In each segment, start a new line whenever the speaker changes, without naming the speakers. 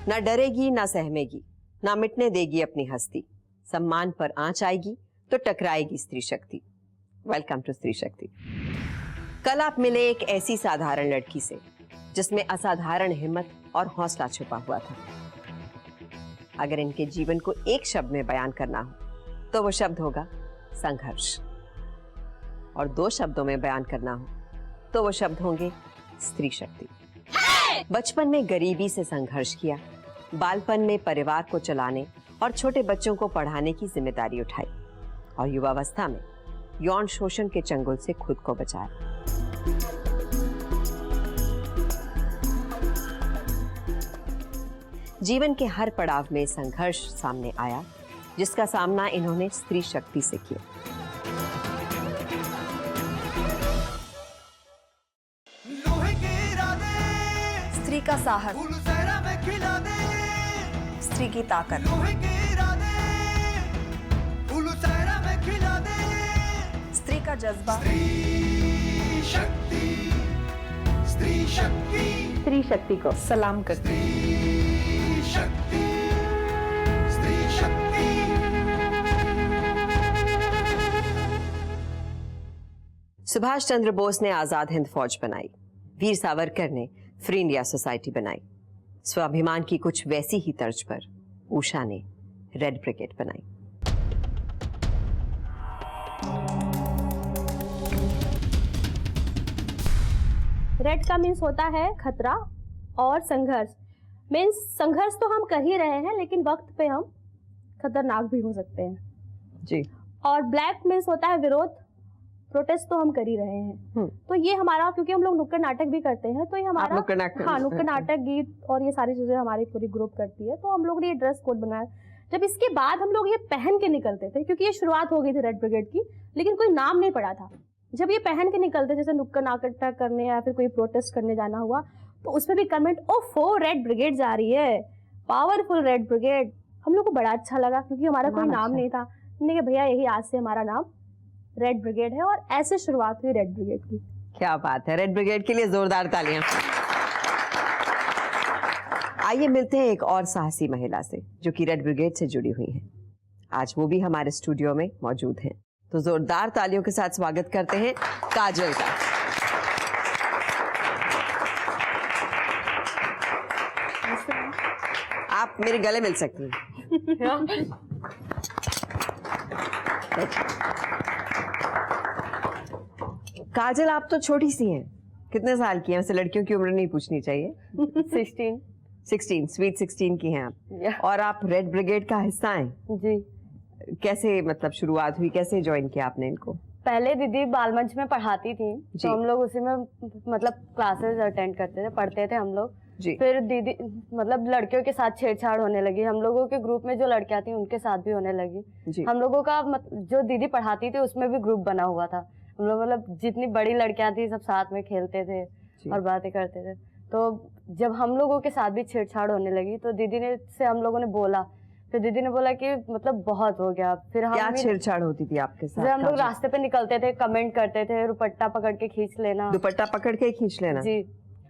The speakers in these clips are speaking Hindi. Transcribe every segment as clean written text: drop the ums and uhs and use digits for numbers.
ना डरेगी ना सहमेगी, ना मिटने देगी अपनी हस्ती। सम्मान पर आंच आएगी तो टकराएगी स्त्री शक्ति। वेलकम टू स्त्री शक्ति। कल आप मिले एक ऐसी साधारण लड़की से जिसमें असाधारण हिम्मत और हौसला छुपा हुआ था। अगर इनके जीवन को एक शब्द में बयान करना हो तो वो शब्द होगा संघर्ष, और 2 शब्दों में बयान करना हो तो वो शब्द होंगे स्त्री शक्ति। बचपन में गरीबी से संघर्ष किया, बालपन में परिवार को चलाने और छोटे बच्चों को पढ़ाने की जिम्मेदारी उठाई, और युवावस्था में यौन शोषण के चंगुल से खुद को बचाया। जीवन के हर पड़ाव में संघर्ष सामने आया, जिसका सामना इन्होंने स्त्री शक्ति से किया।
स्त्री का साहस, स्त्री की ताकत, स्त्री का जज्बा, स्त्री शक्ति को सलाम करती है।
सुभाष चंद्र बोस ने आजाद हिंद फौज बनाई, वीर सावरकर ने फ्री इंडिया सोसाइटी बनाई, स्वाभिमान की कुछ वैसी ही तर्ज पर उषा ने रेड ब्रिगेड बनाई।
रेड का मीन्स होता है खतरा और संघर्ष। मीन्स संघर्ष तो हम कर ही रहे हैं, लेकिन वक्त पे हम खतरनाक भी हो सकते हैं
जी।
और ब्लैक मीन्स होता है विरोध, प्रोटेस्ट तो हम कर ही रहे हैं। तो ये हमारा, क्योंकि हम लोग नुक्कड़ नाटक भी करते हैं, तो ये हमारा नुक्कड़ नाटक, गीत और ये सारी चीजें हमारी पूरी ग्रुप करती है। तो हम लोग ने ये ड्रेस कोड बनाया। जब इसके बाद हम लोग ये पहन के निकलते थे, क्योंकि ये शुरुआत हो गई थी रेड ब्रिगेड की, लेकिन कोई नाम नहीं पड़ा था। जब ये पहन के निकलते, जैसे नुक्कड़ नाटक करने या फिर कोई प्रोटेस्ट करने जाना हुआ, तो उसमें भी कमेंट, ओफो रेड ब्रिगेड जा रही है, पावरफुल रेड ब्रिगेड। हम लोग को बड़ा अच्छा लगा, क्योंकि हमारा कोई नाम नहीं था। हमने कहा भैया यही आज से हमारा नाम रेड ब्रिगेड है, और ऐसे शुरुआत हुई रेड ब्रिगेड की।
क्या बात है, रेड ब्रिगेड के लिए जोरदार तालियां। आइए मिलते हैं एक और साहसी महिला से जो कि रेड ब्रिगेड से जुड़ी हुई है। आज वो भी हमारे स्टूडियो में मौजूद हैं, तो जोरदार तालियों के साथ स्वागत करते हैं काजल का। आप मेरे गले मिल सकती हैं। काजल, आप तो छोटी सी हैं, कितने साल की हैं? वैसे लड़कियों की उम्र नहीं पूछनी चाहिए। 16 स्वीट 16 की हैं आप। और आप रेड ब्रिगेड का हिस्सा हैं
जी।
कैसे मतलब शुरुआत हुई, कैसे ज्वाइन किया आपने इनको?
पहले दीदी बाल मंच में पढ़ाती थी, तो हम लोग उसी में मतलब क्लासेस अटेंड करते थे, पढ़ते थे हम लोग। फिर दीदी मतलब लड़कियों के साथ छेड़छाड़ होने लगी, हम लोगों के ग्रुप में जो लड़कियां थी उनके साथ भी होने लगी। हम लोगों का जो दीदी पढ़ाती थी उसमें भी ग्रुप बना हुआ था। हम लोग मतलब जितनी बड़ी लड़कियां थी सब साथ में खेलते थे और बातें करते थे। तो जब हम लोगों के साथ भी छेड़छाड़ होने लगी, तो दीदी ने से हम लोगों ने बोला, फिर दीदी ने बोला कि मतलब बहुत हो गया। फिर हम
क्या छेड़छाड़ होती थी आपके साथ?
हम लोग रास्ते पे निकलते थे, कमेंट करते थे, दुपट्टा पकड़ के खींच लेना।
दुपट्टा पकड़ के खींच लेना
जी।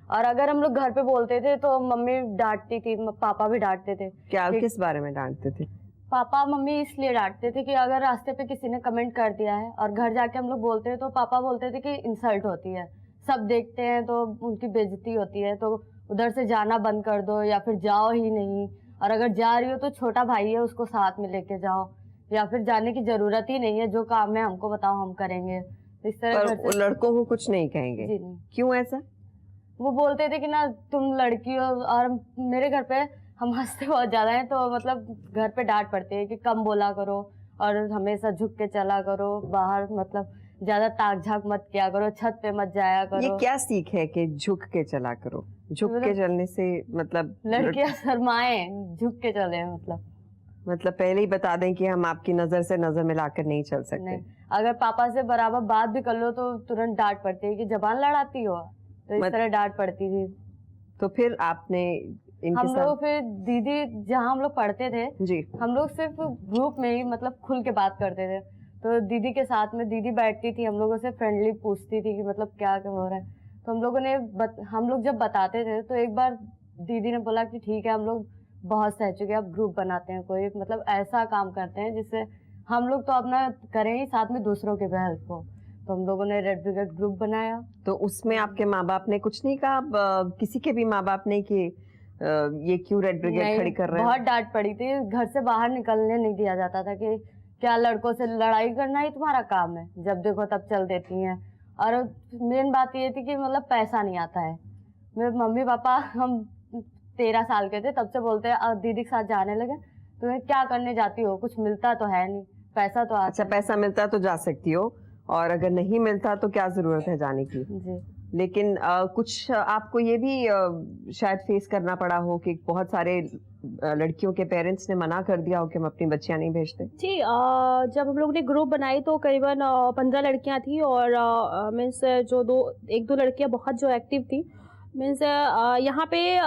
और अगर हम लोग घर पे बोलते थे तो मम्मी डांटती थी, पापा भी डांटते थे।
क्या किस बारे में डांटते थे?
पापा मम्मी इसलिए डांटते थे कि अगर रास्ते पे किसी ने कमेंट कर दिया है और घर जाके हम लोग बोलते हैं, तो पापा बोलते थे कि इंसल्ट होती है, सब देखते हैं तो उनकी बेइज्जती होती है, तो उधर से जाना बंद कर दो या फिर जाओ ही नहीं। और अगर जा रही हो तो छोटा भाई है उसको साथ में लेके जाओ, या फिर जाने की जरूरत ही नहीं है, जो काम है हमको बताओ हम करेंगे। इस तरह
पर लड़कों को कुछ नहीं कहेंगे?
जी नहीं।
क्यों ऐसा?
वो बोलते थे कि ना तुम लड़की हो, और मेरे घर पे हम हंसते बहुत ज्यादा हैं, तो मतलब घर पे डांट पड़ती है कि कम बोला करो और हमेशा झुक के चला करो, बाहर मतलब ज्यादा ताक झाक मत किया करो, छत पे मत जाया करो।
ये क्या सीख है कि झुक के चला करो? झुक के चलने से मतलब
लड़कियां शर्माए, झुक के चले मतलब
पहले ही बता दें कि हम आपकी नजर से नजर मिलाकर नहीं चल सकते।
नहीं। अगर पापा से बराबर बात भी कर लो तो तुरंत डांट पड़ती है कि जबान लड़ाती हो, तो इस तरह डांट पड़ती थी।
तो फिर आपने
हम लोग फिर दीदी जहाँ हम लोग पढ़ते थे
जी,
हम लोग सिर्फ ग्रुप में ही मतलब खुल के बात करते थे। तो दीदी के साथ में दीदी बैठती थी, हम लोगों से फ्रेंडली पूछती थी कि मतलब क्या हो रहा है। तो हम लोगों ने हम लोग जब बताते थे तो एक बार दीदी ने बोला कि ठीक है हम लोग बहुत सह चुके हैं। अब ग्रुप बनाते हैं, कोई मतलब ऐसा काम करते हैं जिससे हम लोग तो अपना करें ही, साथ में दूसरों के भी हेल्प हो। तो हम लोगों ने रेड ब्रिगेड ग्रुप बनाया।
तो उसमें आपके माँ बाप ने कुछ नहीं कहा? किसी के भी माँ बाप ने कि ये क्यों रेड ब्रिगेड खड़ी कर रहे हैं?
बहुत डांट पड़ी थी, घर से बाहर निकलने नहीं दिया जाता था कि क्या लड़कों से लड़ाई करना ही तुम्हारा काम है, जब देखो तब चल देती हैं। और मेन बात ये थी कि मतलब पैसा नहीं आता है। मेरे मम्मी पापा, हम 13 साल के थे तब से बोलते हैं दीदी के साथ जाने लगे, तुम्हें क्या करने जाती हो, कुछ मिलता तो है नहीं, पैसा तो आता।
अच्छा, पैसा मिलता तो जा सकती हो, और अगर नहीं मिलता तो क्या जरूरत है जाने की।
जी।
लेकिन कुछ आपको ये भी शायद फेस करना पड़ा हो कि बहुत सारे लड़कियों के पेरेंट्स ने मना कर दिया हो कि हम अपनी बच्चियां नहीं भेजते।
जी, जब हम लोग ने ग्रुप बनाई तो करीबन 15 लड़कियां थी, और मीन्स जो एक दो लड़कियां बहुत जो एक्टिव थी। मीन्स यहाँ पे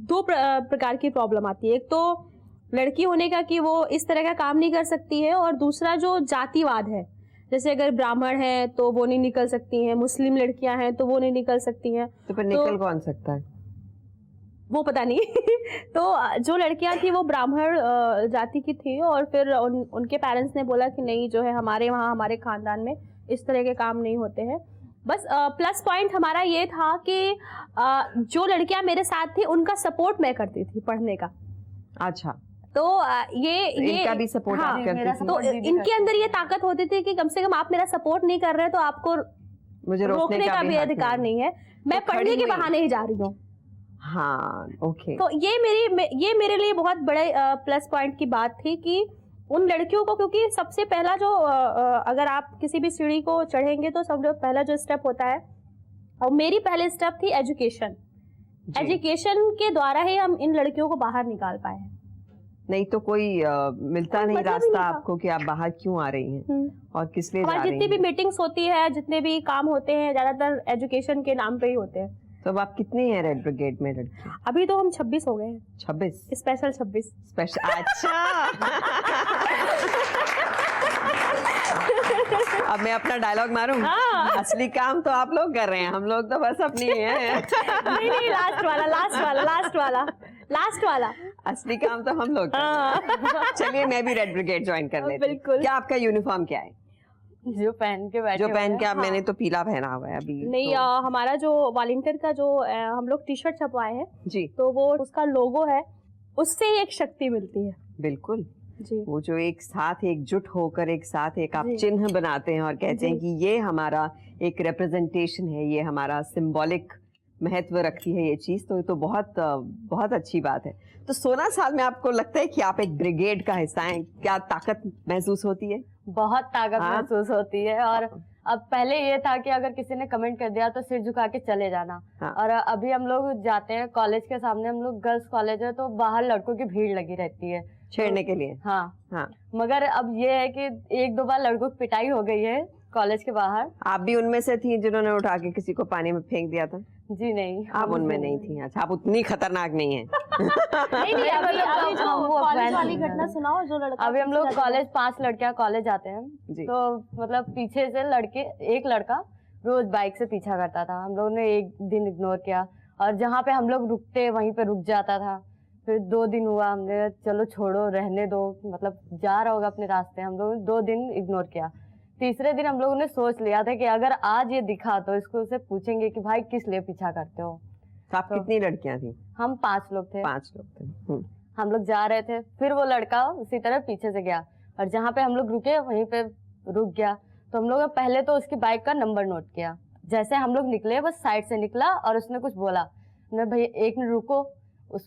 दो प्रकार की प्रॉब्लम आती है। एक तो लड़की होने का कि वो इस तरह का काम नहीं कर सकती है, और दूसरा जो जातिवाद है, जैसे अगर ब्राह्मण है तो वो नहीं निकल सकती हैं, मुस्लिम लड़कियां हैं तो वो नहीं निकल सकती हैं।
तो फिर निकल कौन सकता है
वो पता नहीं। तो जो लड़कियां थी वो ब्राह्मण जाति की थी, और फिर उनके पेरेंट्स ने बोला कि नहीं, जो है हमारे वहाँ हमारे खानदान में इस तरह के काम नहीं होते हैं। बस प्लस पॉइंट हमारा ये था कि जो लड़कियां मेरे साथ थी उनका सपोर्ट मैं करती थी पढ़ने का।
अच्छा,
तो ये
इनका भी सपोर्ट
हाँ,
आप करती थी?
तो इनके अंदर ये ताकत होती थी कि कम से कम आप मेरा सपोर्ट नहीं कर रहे तो आपको
मुझे
रोकने का भी अधिकार नहीं है। मैं पढ़ने के बहाने ही जा रही हूँ।
हाँ, ओके।
तो ये मेरे लिए बहुत बड़े प्लस पॉइंट की बात थी कि उन लड़कियों को, क्योंकि सबसे पहला जो अगर आप किसी भी सीढ़ी को चढ़ेंगे तो सबसे पहला जो स्टेप होता है, और मेरी पहले स्टेप थी एजुकेशन। एजुकेशन के द्वारा ही हम इन लड़कियों को बाहर निकाल पाए हैं।
नहीं तो कोई मिलता नहीं रास्ता आपको कि आप बाहर क्यों आ रही हैं और किस लिए जा रही हैं?
जितनी भी मीटिंग्स होती है, जितने भी काम होते हैं, ज्यादातर एजुकेशन के नाम पे ही होते हैं।
तो अब आप कितनी हैं रेड ब्रिगेड में लड़की?
अभी तो हम 26 हो गए हैं।
26?
स्पेशल 26।
स्पेशल, अच्छा। अब मैं अपना डायलॉग मारूं? असली काम तो आप लोग कर रहे हैं, हम लोग तो बस अपनी हैं।
नहीं, लास्ट वाला
असली काम तो हम लोग कर रहे हैं। चलिए, मैं भी रेड ब्रिगेड ज्वाइन कर लेती हूँ।
बिल्कुल।
क्या आपका यूनिफॉर्म क्या है?
जो पहन के बैठे,
जो पहन के, मैंने तो पीला पहना हुआ है अभी।
नहीं,
तो
हमारा जो वॉलंटियर का जो हम लोग टी शर्ट छपवाए हैं
जी,
तो वो उसका लोगो है, उससे ही एक शक्ति मिलती है।
बिल्कुल
जी।
वो जो एक साथ एकजुट होकर एक साथ एक आप चिन्ह बनाते हैं और कहते हैं कि ये हमारा एक रिप्रेजेंटेशन है, ये हमारा सिंबॉलिक महत्व रखती है ये चीज, तो ये तो बहुत बहुत अच्छी बात है। तो 16 साल में आपको लगता है कि आप एक ब्रिगेड का हिस्सा हैं? क्या ताकत महसूस होती है?
बहुत ताकत महसूस होती है। और अब पहले ये था कि अगर किसी ने कमेंट कर दिया तो सिर झुका के चले जाना। और अभी हम लोग जाते हैं कॉलेज के सामने, हम लोग गर्ल्स कॉलेज है, तो बाहर लड़कों की भीड़ लगी रहती है
छेड़ने के लिए।
हाँ। मगर अब ये है कि 1-2 बार लड़कों की पिटाई हो गई है कॉलेज के बाहर।
आप भी उनमें से थी जिन्होंने उठा के किसी को पानी में फेंक दिया था?
जी नहीं,
आप उनमें नहीं थी। अच्छा, आप उतनी खतरनाक नहीं है।
नहीं, अभी जो कॉलेज वाली घटना सुनाओ, जो लड़का।
अभी हम लोग कॉलेज 5 लड़कियां कॉलेज आते हैं, तो मतलब पीछे से एक लड़का रोज बाइक से पीछा करता था। हम लोग ने एक दिन इग्नोर किया, और जहाँ पे हम लोग रुकते वहीं पे रुक जाता था। फिर 2 दिन हुआ, हमने चलो छोड़ो, रहने दो, मतलब जा रहा होगा अपने रास्ते। हम लोगों ने 2 दिन इग्नोर किया। तीसरे दिन हम लोगों ने सोच लिया था कि अगर आज ये दिखा तो इसको से पूछेंगे कि भाई किस लिए पीछा करते हो।
तो आप कितनी लड़कियां थी?
हम 5 लोग थे।
5 लोग थे।
हम लोग जा रहे थे, फिर वो लड़का उसी तरह पीछे से गया, और जहाँ पे हम लोग रुके वहीं पे रुक गया। तो हम लोग ने पहले तो उसकी बाइक का नंबर नोट किया। जैसे हम लोग निकले, बस साइड से निकला और उसने कुछ बोला। मैं भैया 1 मिनट रुको,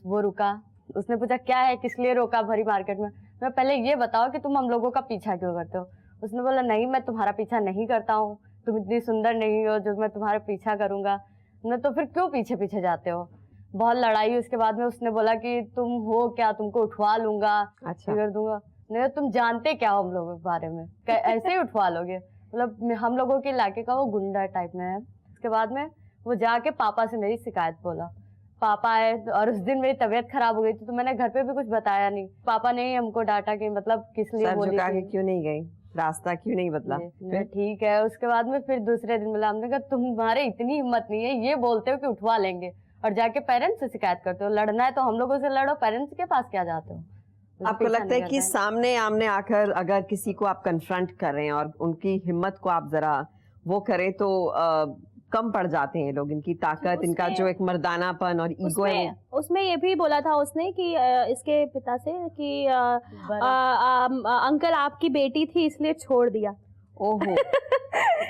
वो रुका। उसने पूछा क्या है, किस लिए रोका भरी मार्केट में? मैं पहले ये बताओ कि तुम हम लोगों का पीछा क्यों करते हो? उसने बोला नहीं, मैं तुम्हारा पीछा नहीं करता हूँ, तुम इतनी सुंदर नहीं हो जो मैं तुम्हारा पीछा करूंगा। मैं तो फिर क्यों पीछे पीछे जाते हो? बहुत लड़ाई। उसके बाद में उसने बोला कि तुम हो क्या, तुमको उठवा लूंगा, कर दूंगा। नहीं, तुम जानते क्या हो हम लोगों के बारे में, ऐसे ही उठवा लोगे? मतलब हम लोगों के इलाके का वो गुंडा टाइप में है। उसके बाद में वो जाके पापा से मेरी शिकायत बोला। पापा आए, और उस दिन मेरी तबीयत खराब हो गई थी, तो मैंने घर पे भी कुछ बताया नहीं। पापा ने ही हमको डांटा कि मतलब किस लिए बोली थी,
क्यों नहीं गई, रास्ता क्यों नहीं बदला?
ठीक है। उसके बाद में फिर दूसरे दिन बोला, हमने कहा तुम्हारे इतनी हिम्मत नहीं है, ये बोलते हो कि उठवा लेंगे, और जाके पेरेंट्स से शिकायत करते हो। लड़ना है तो हम लोगों से लड़ो, पेरेंट्स के पास क्या जाते हो?
आपको लगता है कि सामने आमने आकर अगर किसी को आप कन्फ्रंट कर रहे हैं और उनकी हिम्मत को आप जरा वो करें तो कम पड़ जाते हैं लोग, इनकी ताकत, इनका जो एक मर्दानापन और ईगो है?
उसमें ये भी बोला था उसने कि इसके पिता से कि अंकल आपकी बेटी थी इसलिए छोड़ दिया।
ओहो।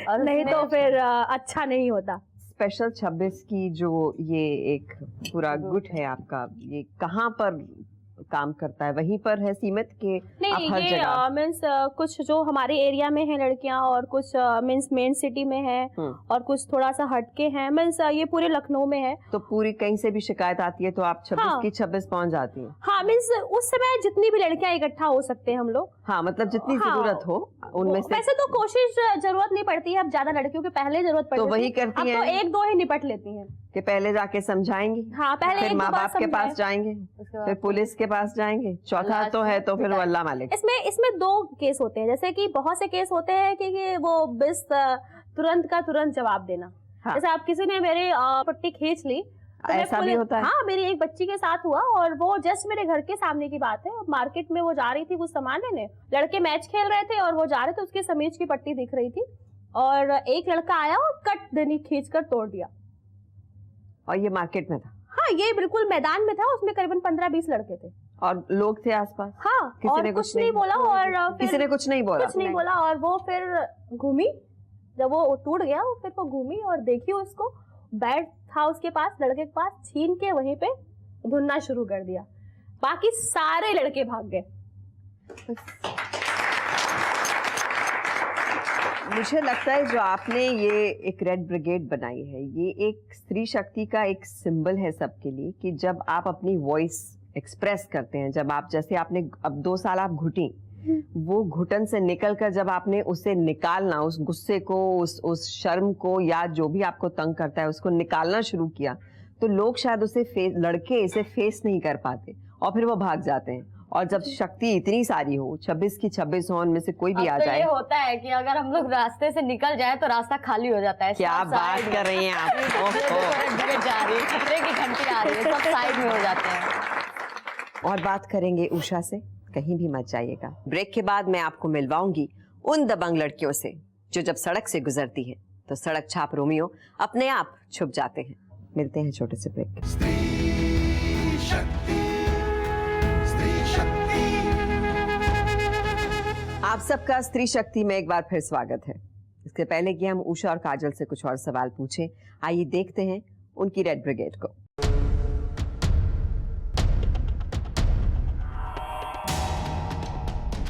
और नहीं तो फिर अच्छा नहीं होता।
स्पेशल 26 की जो ये एक पूरा गुट है आपका, ये कहाँ पर काम करता है? वहीं पर है सीमित के
नहीं,
आप हर जगह?
मीन्स कुछ जो हमारे एरिया में है लड़कियां और कुछ मीन्स मेन सिटी में है और कुछ थोड़ा सा हटके हैं। मीन्स ये पूरे लखनऊ में है।
तो पूरी कहीं से भी शिकायत आती है तो आप 26 की 26 पहुंच जाती हैं?
हाँ, मीन्स उस समय जितनी भी लड़कियां इकट्ठा हो सकते हैं हम लोग।
हाँ, मतलब जितनी जरूरत हो उनमें से।
वैसे तो कोशिश जरूरत नहीं पड़ती है अब ज्यादा लड़कियों के, पहले जरूरत पड़ती
तो वही करती है,
अब तो एक दो ही निपट लेती हैं
कि पहले जाके समझाएंगे।
हाँ, पहले
फिर माँ बाप के पास जाएंगे, फिर पुलिस के पास जाएंगे, चौथा तो है तो फिर अल्लाह मालिक।
इसमें दो केस होते हैं, जैसे कि बहुत से केस होते हैं कि वो बस तुरंत का तुरंत जवाब देना। हाँ। जैसे आप किसी ने मेरी पट्टी खींच ली तो
ऐसा भी होता है?
हाँ, मेरी एक बच्ची के साथ हुआ और वो जस्ट मेरे घर के सामने की बात है। मार्केट में वो जा रही थी कुछ सामान लेने, लड़के मैच खेल रहे थे और वो जा रहे थे, उसकी समीज की पट्टी दिख रही थी और एक लड़का आया और कट देनी खींच कर तोड़ दिया।
और ये मार्केट में था?
हाँ, ये बिल्कुल मैदान में था। उसमें करीबन 15-20 लड़के थे और
लोग थे आसपास?
हाँ, किसी ने कुछ नहीं बोला और
किसी ने कुछ नहीं बोला
और वो फिर घूमी। जब वो टूट गया फिर वो घूमी और देखी उसको, बैट था उसके पास, लड़के के पास, छीन के वहीं पे धुनना शुरू कर दिया। बाकी सारे लड़के भाग गए।
मुझे लगता है जो आपने ये एक रेड ब्रिगेड बनाई है, ये एक स्त्री शक्ति का एक सिंबल है सबके लिए कि जब आप अपनी वॉइस एक्सप्रेस करते हैं, जब आप, जैसे आपने अब 2 साल आप घुटी, वो घुटन से निकलकर जब आपने उसे निकालना, उस गुस्से को, उस शर्म को या जो भी आपको तंग करता है उसको निकालना शुरू किया, तो लोग शायद उसे लड़के इसे फेस नहीं कर पाते और फिर वो भाग जाते हैं। और जब शक्ति इतनी सारी हो, 26 की 26 हो, उनमें से कोई भी आ जाए।
ये होता है कि अगर हम लोग रास्ते से निकल जाए तो रास्ता खाली हो जाता है।
क्या बात कर रही हैं आप?
जा रही है, खतरे की घंटी आ रही है, सब साइड में हो जाते हैं।
और बात करेंगे उषा से, कहीं भी मत जाइएगा। ब्रेक के बाद मैं आपको मिलवाऊंगी उन दबंग लड़कियों से जो जब सड़क से गुजरती है तो सड़क छाप रोमियो अपने आप छुप जाते हैं। मिलते हैं छोटे से ब्रेक। आप सबका स्त्री शक्ति में एक बार फिर स्वागत है। इसके पहले कि हम उषा और काजल से कुछ और सवाल पूछें, आइए देखते हैं उनकी रेड ब्रिगेड को।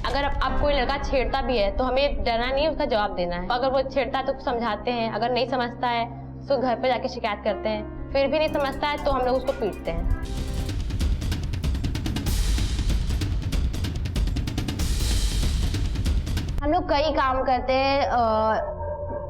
अगर अब कोई लड़का छेड़ता भी है तो हमें डरना नहीं है, उसका जवाब देना है। अगर वो छेड़ता है तो समझाते हैं, अगर नहीं समझता है तो घर पे जाके शिकायत करते हैं, फिर भी नहीं समझता है तो हम लोग उसको पीटते हैं। हम लोग कई काम करते हैं,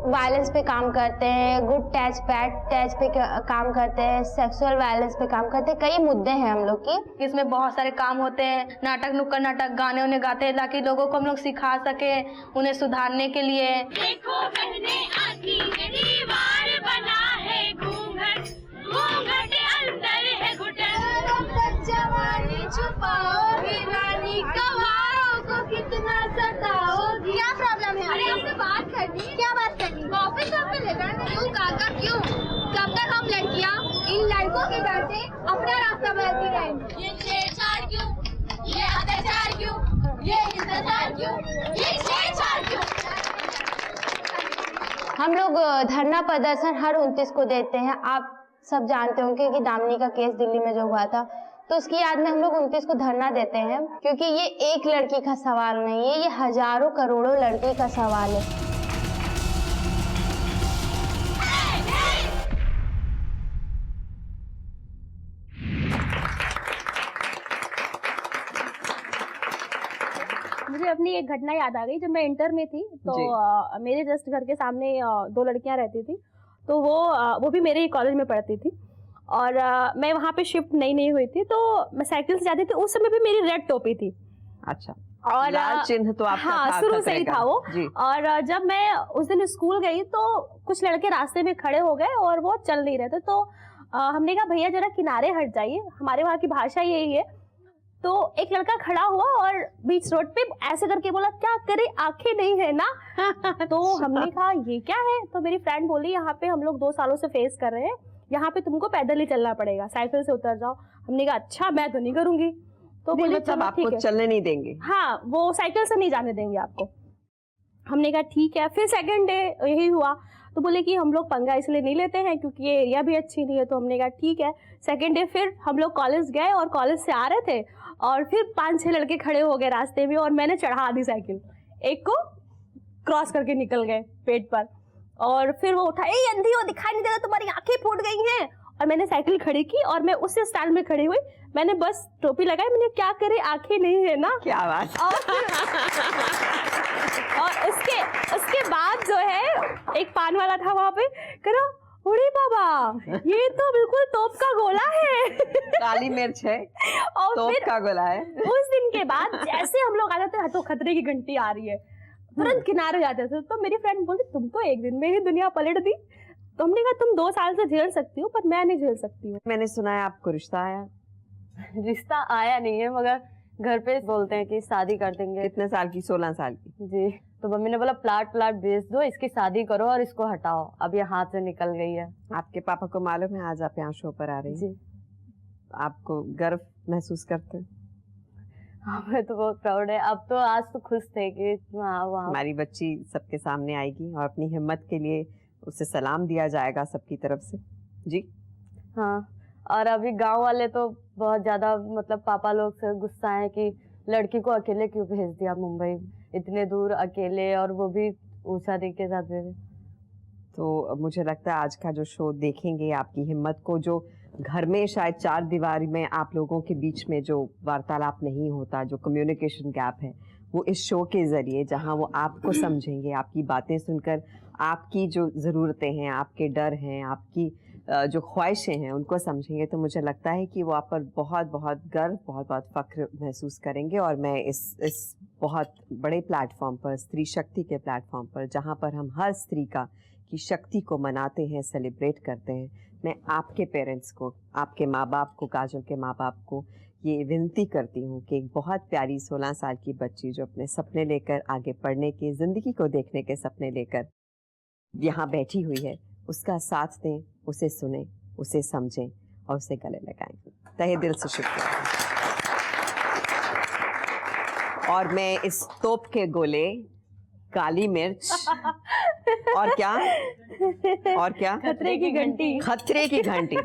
वायलेंस पे काम करते हैं, गुड टच बैड टच पे काम करते हैं, सेक्सुअल वायलेंस पे काम करते हैं। कई मुद्दे हैं हम लोग की।
इसमें बहुत सारे काम होते हैं, नाटक, नुक्कड़ नाटक, गाने उन्हें गाते हैं ताकि लोगों को हम लोग सिखा सके, उन्हें सुधारने के लिए।
देखो बहने आती है, दीवार बना है घूंघट, घूंघट अंदर है घुटन। जवानी छुपाओगी रानी, गवारों को कितना सताओगी। क्या प्रॉब्लम है? अरे हमसे बात करनी है। क्या बात करनी? ऑफिस लेकर क्यों काका क्यों? कब तक हम लड़कियां इन लड़कों के डर से अपना रास्ता बदलती रहेंगी? ये छेड़छाड़ क्यों? ये अत्याचार क्यों? ये इंतजार क्यों? ये छेड़छाड़ क्यों?
हम लोग धरना प्रदर्शन हर 29 को देते हैं। आप सब जानते होंगे कि दामिनी का केस दिल्ली में जो हुआ था, तो उसकी याद में हम लोग 29 को धरना देते हैं, क्योंकि ये एक लड़की का सवाल नहीं है, ये हजारों करोड़ों लड़की का सवाल है।
मुझे अपनी एक घटना याद आ गई। जब मैं इंटर में थी तो मेरे जस्ट घर के सामने 2 लड़कियां रहती थी, तो वो भी मेरे ही कॉलेज में पढ़ती थी और मैं वहाँ पे शिफ्ट नहीं हुई थी, तो मैं साइकिल से जाती थी। उस समय भी मेरी रेड टोपी थी।
अच्छा,
और
लाल चिन्ह तो आपका
हाँ, शुरू से ही था वो। और जब मैं उस दिन स्कूल गई तो कुछ लड़के रास्ते में खड़े हो गए और वो चल नहीं रहे थे, तो हमने कहा भैया जरा किनारे हट जाइए, हमारे वहाँ की भाषा यही है। तो एक लड़का खड़ा हुआ और बीच रोड पे ऐसे करके बोला क्या करे आंखें नहीं है ना। तो हमने कहा ये क्या है, तो मेरी फ्रेंड बोली यहाँ पे हम लोग 2 सालों से फेस कर रहे हैं, यहाँ पे तुमको पैदल ही चलना पड़ेगा, साइकिल से उतर जाओ। हमने कहा अच्छा मैं तो नहीं करूंगी। तो बोले
मतलब आपको चलने नहीं देंगे?
हाँ, वो साइकिल से नहीं जाने देंगे आपको। हमने कहा ठीक है। फिर सेकंड डे यही हुआ, तो बोले कि हम लोग पंगा इसलिए नहीं लेते हैं क्योंकि ये एरिया भी अच्छी नहीं है। तो हमने कहा ठीक है। सेकंड डे फिर हम लोग कॉलेज गए और कॉलेज से आ रहे थे और फिर 5-6 लड़के खड़े हो गए रास्ते में और मैंने चढ़ा दी साइकिल, एक को क्रॉस करके निकल गए पेट पर। और फिर वो उठा, ए अंधी हो, दिखाई नहीं देता, तुम्हारी आंखें फूट गई हैं। और मैंने साइकिल खड़ी की और मैं उसी स्टाइल में खड़ी हुई, मैंने बस टोपी लगाई, मैंने क्या करे आंखें नहीं है ना।
क्या बात।
और उसके बाद जो है एक पान वाला था वहां पे, कह रहा अरे बाबा ये तो बिल्कुल तोप का गोला है।
काली मिर्च है
और
तोप का गोला है।
उस दिन के बाद जैसे हम लोग आ जाते हैं तो खतरे की घंटी आ रही है, तुरंत किनारे जाते थे। तो मेरी फ्रेंड बोली तुम तो एक दिन में ही दुनिया पलट दी। तो हमने कहा तुम 2 साल से झेल सकती हो पर मैं नहीं झेल सकती हूँ।
मैंने सुना है आपको रिश्ता आया?
रिश्ता आया नहीं है, मगर घर पे बोलते हैं कि शादी कर देंगे।
कितने साल की? 16 साल की।
जी। तो मम्मी ने बोला प्लाट बेच दो, इसकी शादी करो और इसको हटाओ। अब ये हाथ से निकल गई है।
आपके पापा को मालूम है आज आप यहाँ शो पर आ रही हैं?
जी।
आपको गर्व महसूस करते हैं?
हमें तो बहुत प्राउड है। अब तो आज तो खुश थे कि वहाँ
हमारी बच्ची सबके सामने आएगी और अपनी हिम्मत के लिए उसे सलाम दिया जाएगा सबकी तरफ से। जी
हाँ। और अभी गांव वाले तो बहुत ज्यादा मतलब पापा लोग से गुस्सा है कि लड़की को अकेले क्यों भेज दिया मुंबई, इतने दूर अकेले, और वो भी ऊषा दी के साथ भेजे।
तो मुझे लगता है आज का जो शो देखेंगे आपकी हिम्मत को, जो घर में शायद 4 दीवारी में आप लोगों के बीच में जो वार्तालाप नहीं होता, जो कम्युनिकेशन गैप है, वो इस शो के ज़रिए जहां वो आपको समझेंगे, आपकी बातें सुनकर आपकी जो ज़रूरतें हैं, आपके डर हैं, आपकी जो ख्वाहिशें हैं उनको समझेंगे, तो मुझे लगता है कि वो आप पर बहुत बहुत गर्व, बहुत बहुत फ़ख्र महसूस करेंगे। और मैं इस बहुत बड़े प्लेटफॉर्म पर, स्त्री शक्ति के प्लेटफॉर्म पर, जहाँ पर हम हर स्त्री की शक्ति को मनाते हैं, सेलिब्रेट करते हैं, मैं आपके पेरेंट्स को, आपके माँ बाप को, काजल के माँ बाप को ये विनती करती हूँ कि एक बहुत प्यारी 16 साल की बच्ची जो अपने सपने लेकर आगे पढ़ने के, ज़िंदगी को देखने के सपने लेकर यहाँ बैठी हुई है, उसका साथ दें, उसे सुने, उसे समझें और उसे गले लगाएं। तहे दिल से शुक्रिया। और मैं इस तोप के गोले, काली मिर्च और क्या
खतरे की घंटी,
खतरे की घंटी,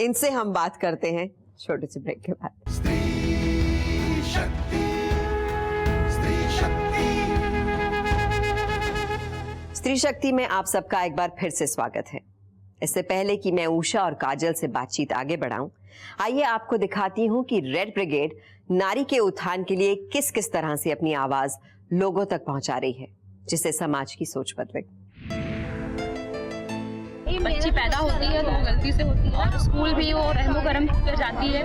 इनसे हम बात करते हैं छोटे से ब्रेक के बाद। स्त्री शक्ति में आप सबका एक बार फिर से स्वागत है। इससे पहले कि मैं उषा और काजल से बातचीत आगे बढ़ाऊं, आइए आपको दिखाती हूं कि रेड ब्रिगेड नारी के उत्थान के लिए किस किस तरह से अपनी आवाज लोगों तक पहुंचा रही है, जिससे समाज की सोच बदले।
बच्ची पैदा होती है तो वो गलती से होती है, और स्कूल भी वो रहमो गरम कर जाती है,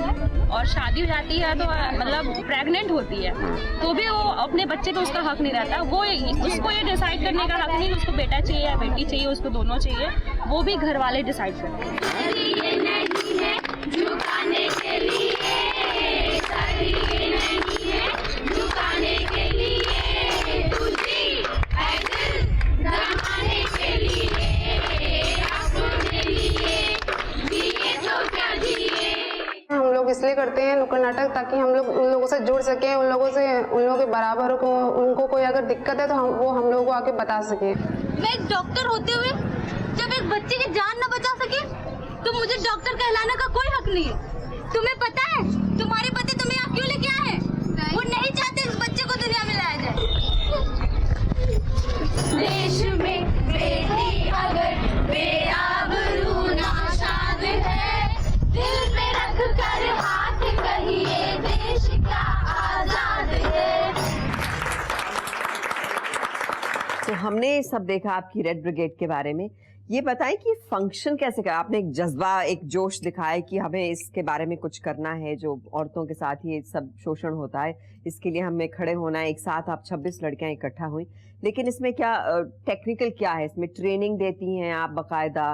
और शादी हो जाती है तो मतलब प्रेग्नेंट होती है तो भी वो अपने बच्चे पे उसका हक नहीं रहता। वो उसको ये डिसाइड करने का हक नहीं, उसको बेटा चाहिए या बेटी चाहिए, उसको दोनों चाहिए, वो भी घर वाले डिसाइड करते हैं।
हम लोग इसलिए करते हैं नुक्कड़ नाटक ताकि हम लोग उन लोगों से जुड़ सकें, उन लोगों के बराबर को, उनको कोई अगर दिक्कत है तो वो हम लोगों को आके बता सके।
मैं एक डॉक्टर होते हुए जब एक बच्चे की जान न बचा सके तो मुझे डॉक्टर कहलाने का कोई हक नहीं है। तुम्हें पता है तुम्हारे पति तुम्हें यहाँ क्यों लेके आए हैं? वो नहीं चाहते इस बच्चे को दुनिया में लाया जाए। देश में बेटी अगर बेआबरू नाशाद है, दिल पे रख कर हाथ कहिए देश क्या आजाद है।
तो हमने सब देखा आपकी रेड ब्रिगेड के बारे में। ये बताएं कि फंक्शन कैसे करा? आपने एक जज्बा, एक जोश दिखाया कि हमें इसके बारे में कुछ करना है, जो औरतों के साथ ये सब शोषण होता है, इसके लिए हमें खड़े होना है। एक साथ आप 26 लड़कियां इकट्ठा हुई, लेकिन इसमें क्या टेक्निकल क्या है? इसमें ट्रेनिंग देती हैं आप बाकायदा,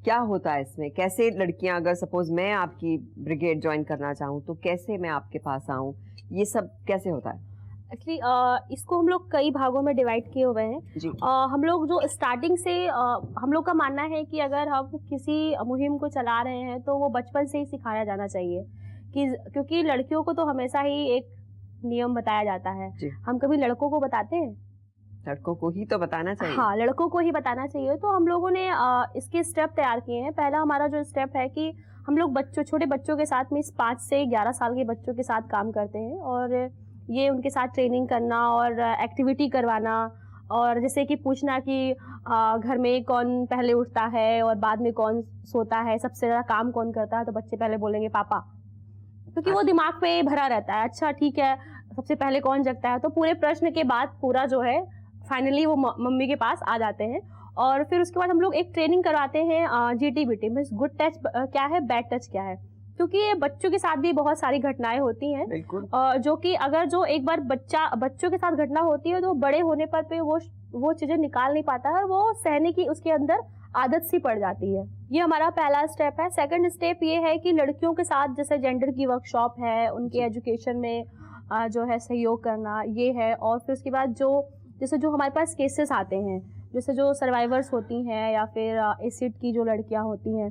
क्या होता है इसमें? कैसे लड़कियां, अगर सपोज मैं आपकी ब्रिगेड ज्वाइन करना चाहूँ तो कैसे मैं आपके पास आऊँ, ये सब कैसे होता है?
एक्चुअली इसको हम लोग कई भागों में डिवाइड किए हुए हैं जी। हम लोग जो स्टार्टिंग से हम लोग का मानना है कि अगर हम किसी मुहिम को चला रहे हैं तो वो बचपन से ही सिखाया जाना चाहिए कि क्योंकि लड़कियों को तो हमेशा ही एक नियम बताया जाता है। हम कभी लड़कों को बताते हैं?
लड़कों को ही तो बताना चाहिए।
हाँ, लड़कों को ही बताना चाहिए। तो हम लोगों ने इसके स्टेप तैयार किए हैं। पहला हमारा जो स्टेप है कि हम लोग छोटे बच्चों के साथ में 5 से 11 साल के बच्चों के साथ काम करते हैं और ये उनके साथ ट्रेनिंग करना और एक्टिविटी करवाना और जैसे कि पूछना कि घर में कौन पहले उठता है और बाद में कौन सोता है, सबसे ज़्यादा काम कौन करता है, तो बच्चे पहले बोलेंगे पापा, क्योंकि वो दिमाग पे भरा रहता है। अच्छा ठीक है, सबसे पहले कौन जगता है, तो पूरे प्रश्न के बाद पूरा जो है फाइनली वो मम्मी के पास आ जाते हैं। और फिर उसके बाद हम लोग एक ट्रेनिंग करवाते हैं GTBT मींस गुड टच क्या है, बैड टच क्या है, क्योंकि ये बच्चों के साथ भी बहुत सारी घटनाएं होती हैं जो कि अगर जो एक बार बच्चों के साथ घटना होती है तो बड़े होने पर पे वो चीजें निकाल नहीं पाता है, वो सहने की उसके अंदर आदत सी पड़ जाती है। ये हमारा पहला स्टेप है। सेकंड स्टेप ये है कि लड़कियों के साथ जैसे जेंडर की वर्कशॉप है, उनके एजुकेशन में जो है सहयोग करना ये है। और फिर उसके बाद जैसे जो हमारे पास केसेस आते हैं, जैसे जो सर्वाइवर्स होती हैं या फिर एसिड की जो लड़कियां होती हैं,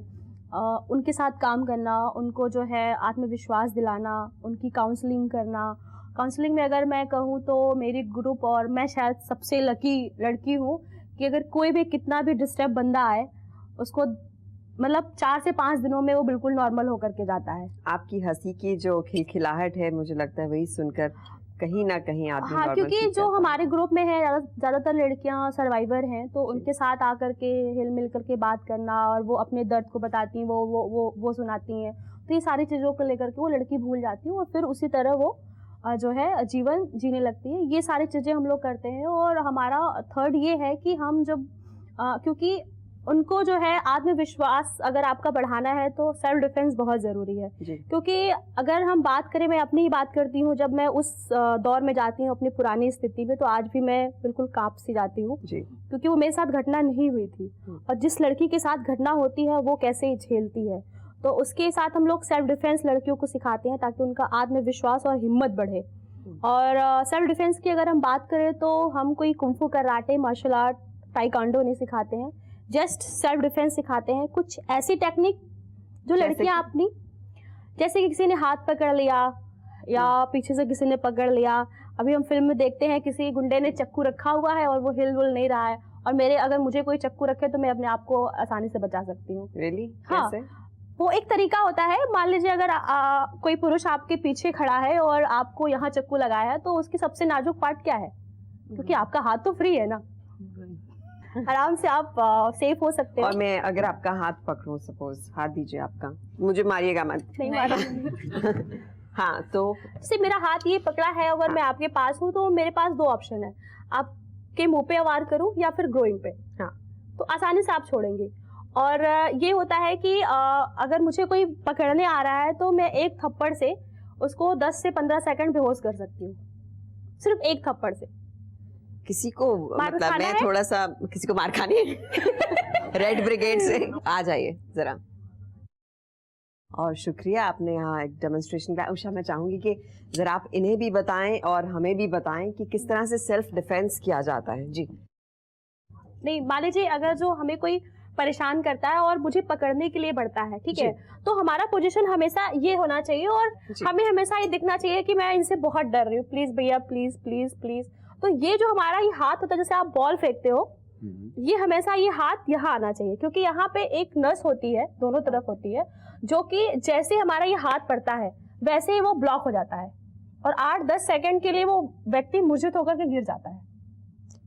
उनके साथ काम करना, उनको जो है आत्मविश्वास दिलाना, उनकी काउंसलिंग करना। काउंसलिंग में अगर मैं कहूँ तो मेरी ग्रुप और मैं शायद सबसे लकी लड़की हूँ कि अगर कोई भी कितना भी डिस्टर्ब बंदा आए उसको मतलब 4 से 5 दिनों में वो बिल्कुल नॉर्मल होकर के जाता है।
आपकी हंसी की जो खिलखिलाहट है, मुझे लगता है वही सुनकर कहीं ना कहीं आदमी
हाँ, क्योंकि जो हमारे ग्रुप में है ज़्यादातर लड़कियां सर्वाइवर हैं, तो उनके साथ आकर के हिल मिल करके बात करना और वो अपने दर्द को बताती हैं, वो सुनाती हैं, तो ये सारी चीज़ों को लेकर के वो लड़की भूल जाती है और फिर उसी तरह वो जो है जीवन जीने लगती है। ये सारी चीज़ें हम लोग करते हैं। और हमारा थर्ड ये है कि हम जब क्योंकि उनको जो है आत्मविश्वास अगर आपका बढ़ाना है तो सेल्फ डिफेंस बहुत ज़रूरी है, क्योंकि अगर हम बात करें, मैं अपनी ही बात करती हूँ, जब मैं उस दौर में जाती हूँ अपनी पुरानी स्थिति में, तो आज भी मैं बिल्कुल कांप सी जाती हूँ, क्योंकि वो मेरे साथ घटना नहीं हुई थी और जिस लड़की के साथ घटना होती है वो कैसे झेलती है। तो उसके साथ हम लोग सेल्फ डिफेंस लड़कियों को सिखाते हैं ताकि उनका आत्मविश्वास और हिम्मत बढ़े। और सेल्फ डिफेंस की अगर हम बात करें तो हम कोई kung fu, karate, martial art, taekwondo नहीं सिखाते हैं, जस्ट सेल्फ डिफेंस सिखाते हैं। कुछ ऐसी टेक्निक जो लड़कियां अपनी, जैसे कि किसी ने हाथ पकड़ लिया या पीछे से किसी ने पकड़ लिया। अभी हम फिल्म में देखते हैं किसी गुंडे ने चक्कू रखा हुआ है और वो हिल वुल नहीं रहा है, और अगर मुझे कोई चक्कू रखे तो मैं अपने आप को आसानी से बचा सकती हूँ।
Really?
हाँ, वो एक तरीका होता है। मान लीजिए अगर कोई पुरुष आपके पीछे खड़ा है और आपको यहाँ चक्कू लगाया है, तो उसकी सबसे नाजुक पार्ट क्या है? क्योंकि आपका हाथ तो फ्री है ना, आराम से आप सेफ हो सकते हो।
और मैं अगर आपका हाथ पकड़ूं, सपोज हाथ दीजिए आपका, मुझे मारिएगा मत।
नहीं मारा।
हाँ, तो
सिर्फ मेरा हाथ ये पकड़ा है, अगर मैं आपके पास हूँ तो मेरे पास 2 ऑप्शन है, आपके मुंह पे वार करूँ या फिर ग्रोइंग पे। हाँ, तो आसानी से आप छोड़ेंगे। और ये होता है कि अगर मुझे कोई पकड़ने आ रहा है तो मैं एक थप्पड़ से उसको 10 से 15 सेकंड बेहोश कर सकती हूँ, सिर्फ एक थप्पड़ से।
किसी को मतलब मैं थोड़ा सा किसी को मार खानी रेड ब्रिगेड से आ जाइए जरा। और शुक्रिया, आपने यहाँ एक डेमोन्स्ट्रेशन किया। उषा, मैं चाहूंगी कि जरा आप इन्हें भी बताएं और हमें भी बताएं कि किस तरह से सेल्फ डिफेंस किया जाता है। जी
नहीं, मान लीजिए अगर जो हमें कोई परेशान करता है और मुझे पकड़ने के लिए बढ़ता है, ठीक है, तो हमारा पोजीशन हमेशा ये होना चाहिए और हमें हमेशा ये दिखना चाहिए कि मैं इनसे बहुत डर रही हूँ, प्लीज भैया, प्लीज प्लीज प्लीज। तो ये जो हमारा ये हाथ होता है, जैसे आप बॉल फेंकते हो, ये हमेशा ये हाथ यहाँ आना चाहिए, क्योंकि यहाँ पे एक नस होती है, दोनों तरफ होती है, जो कि जैसे हमारा ये हाथ पड़ता है वैसे ही वो ब्लॉक हो जाता है और 8-10 सेकंड के लिए वो व्यक्ति मूर्छित होकर के गिर जाता है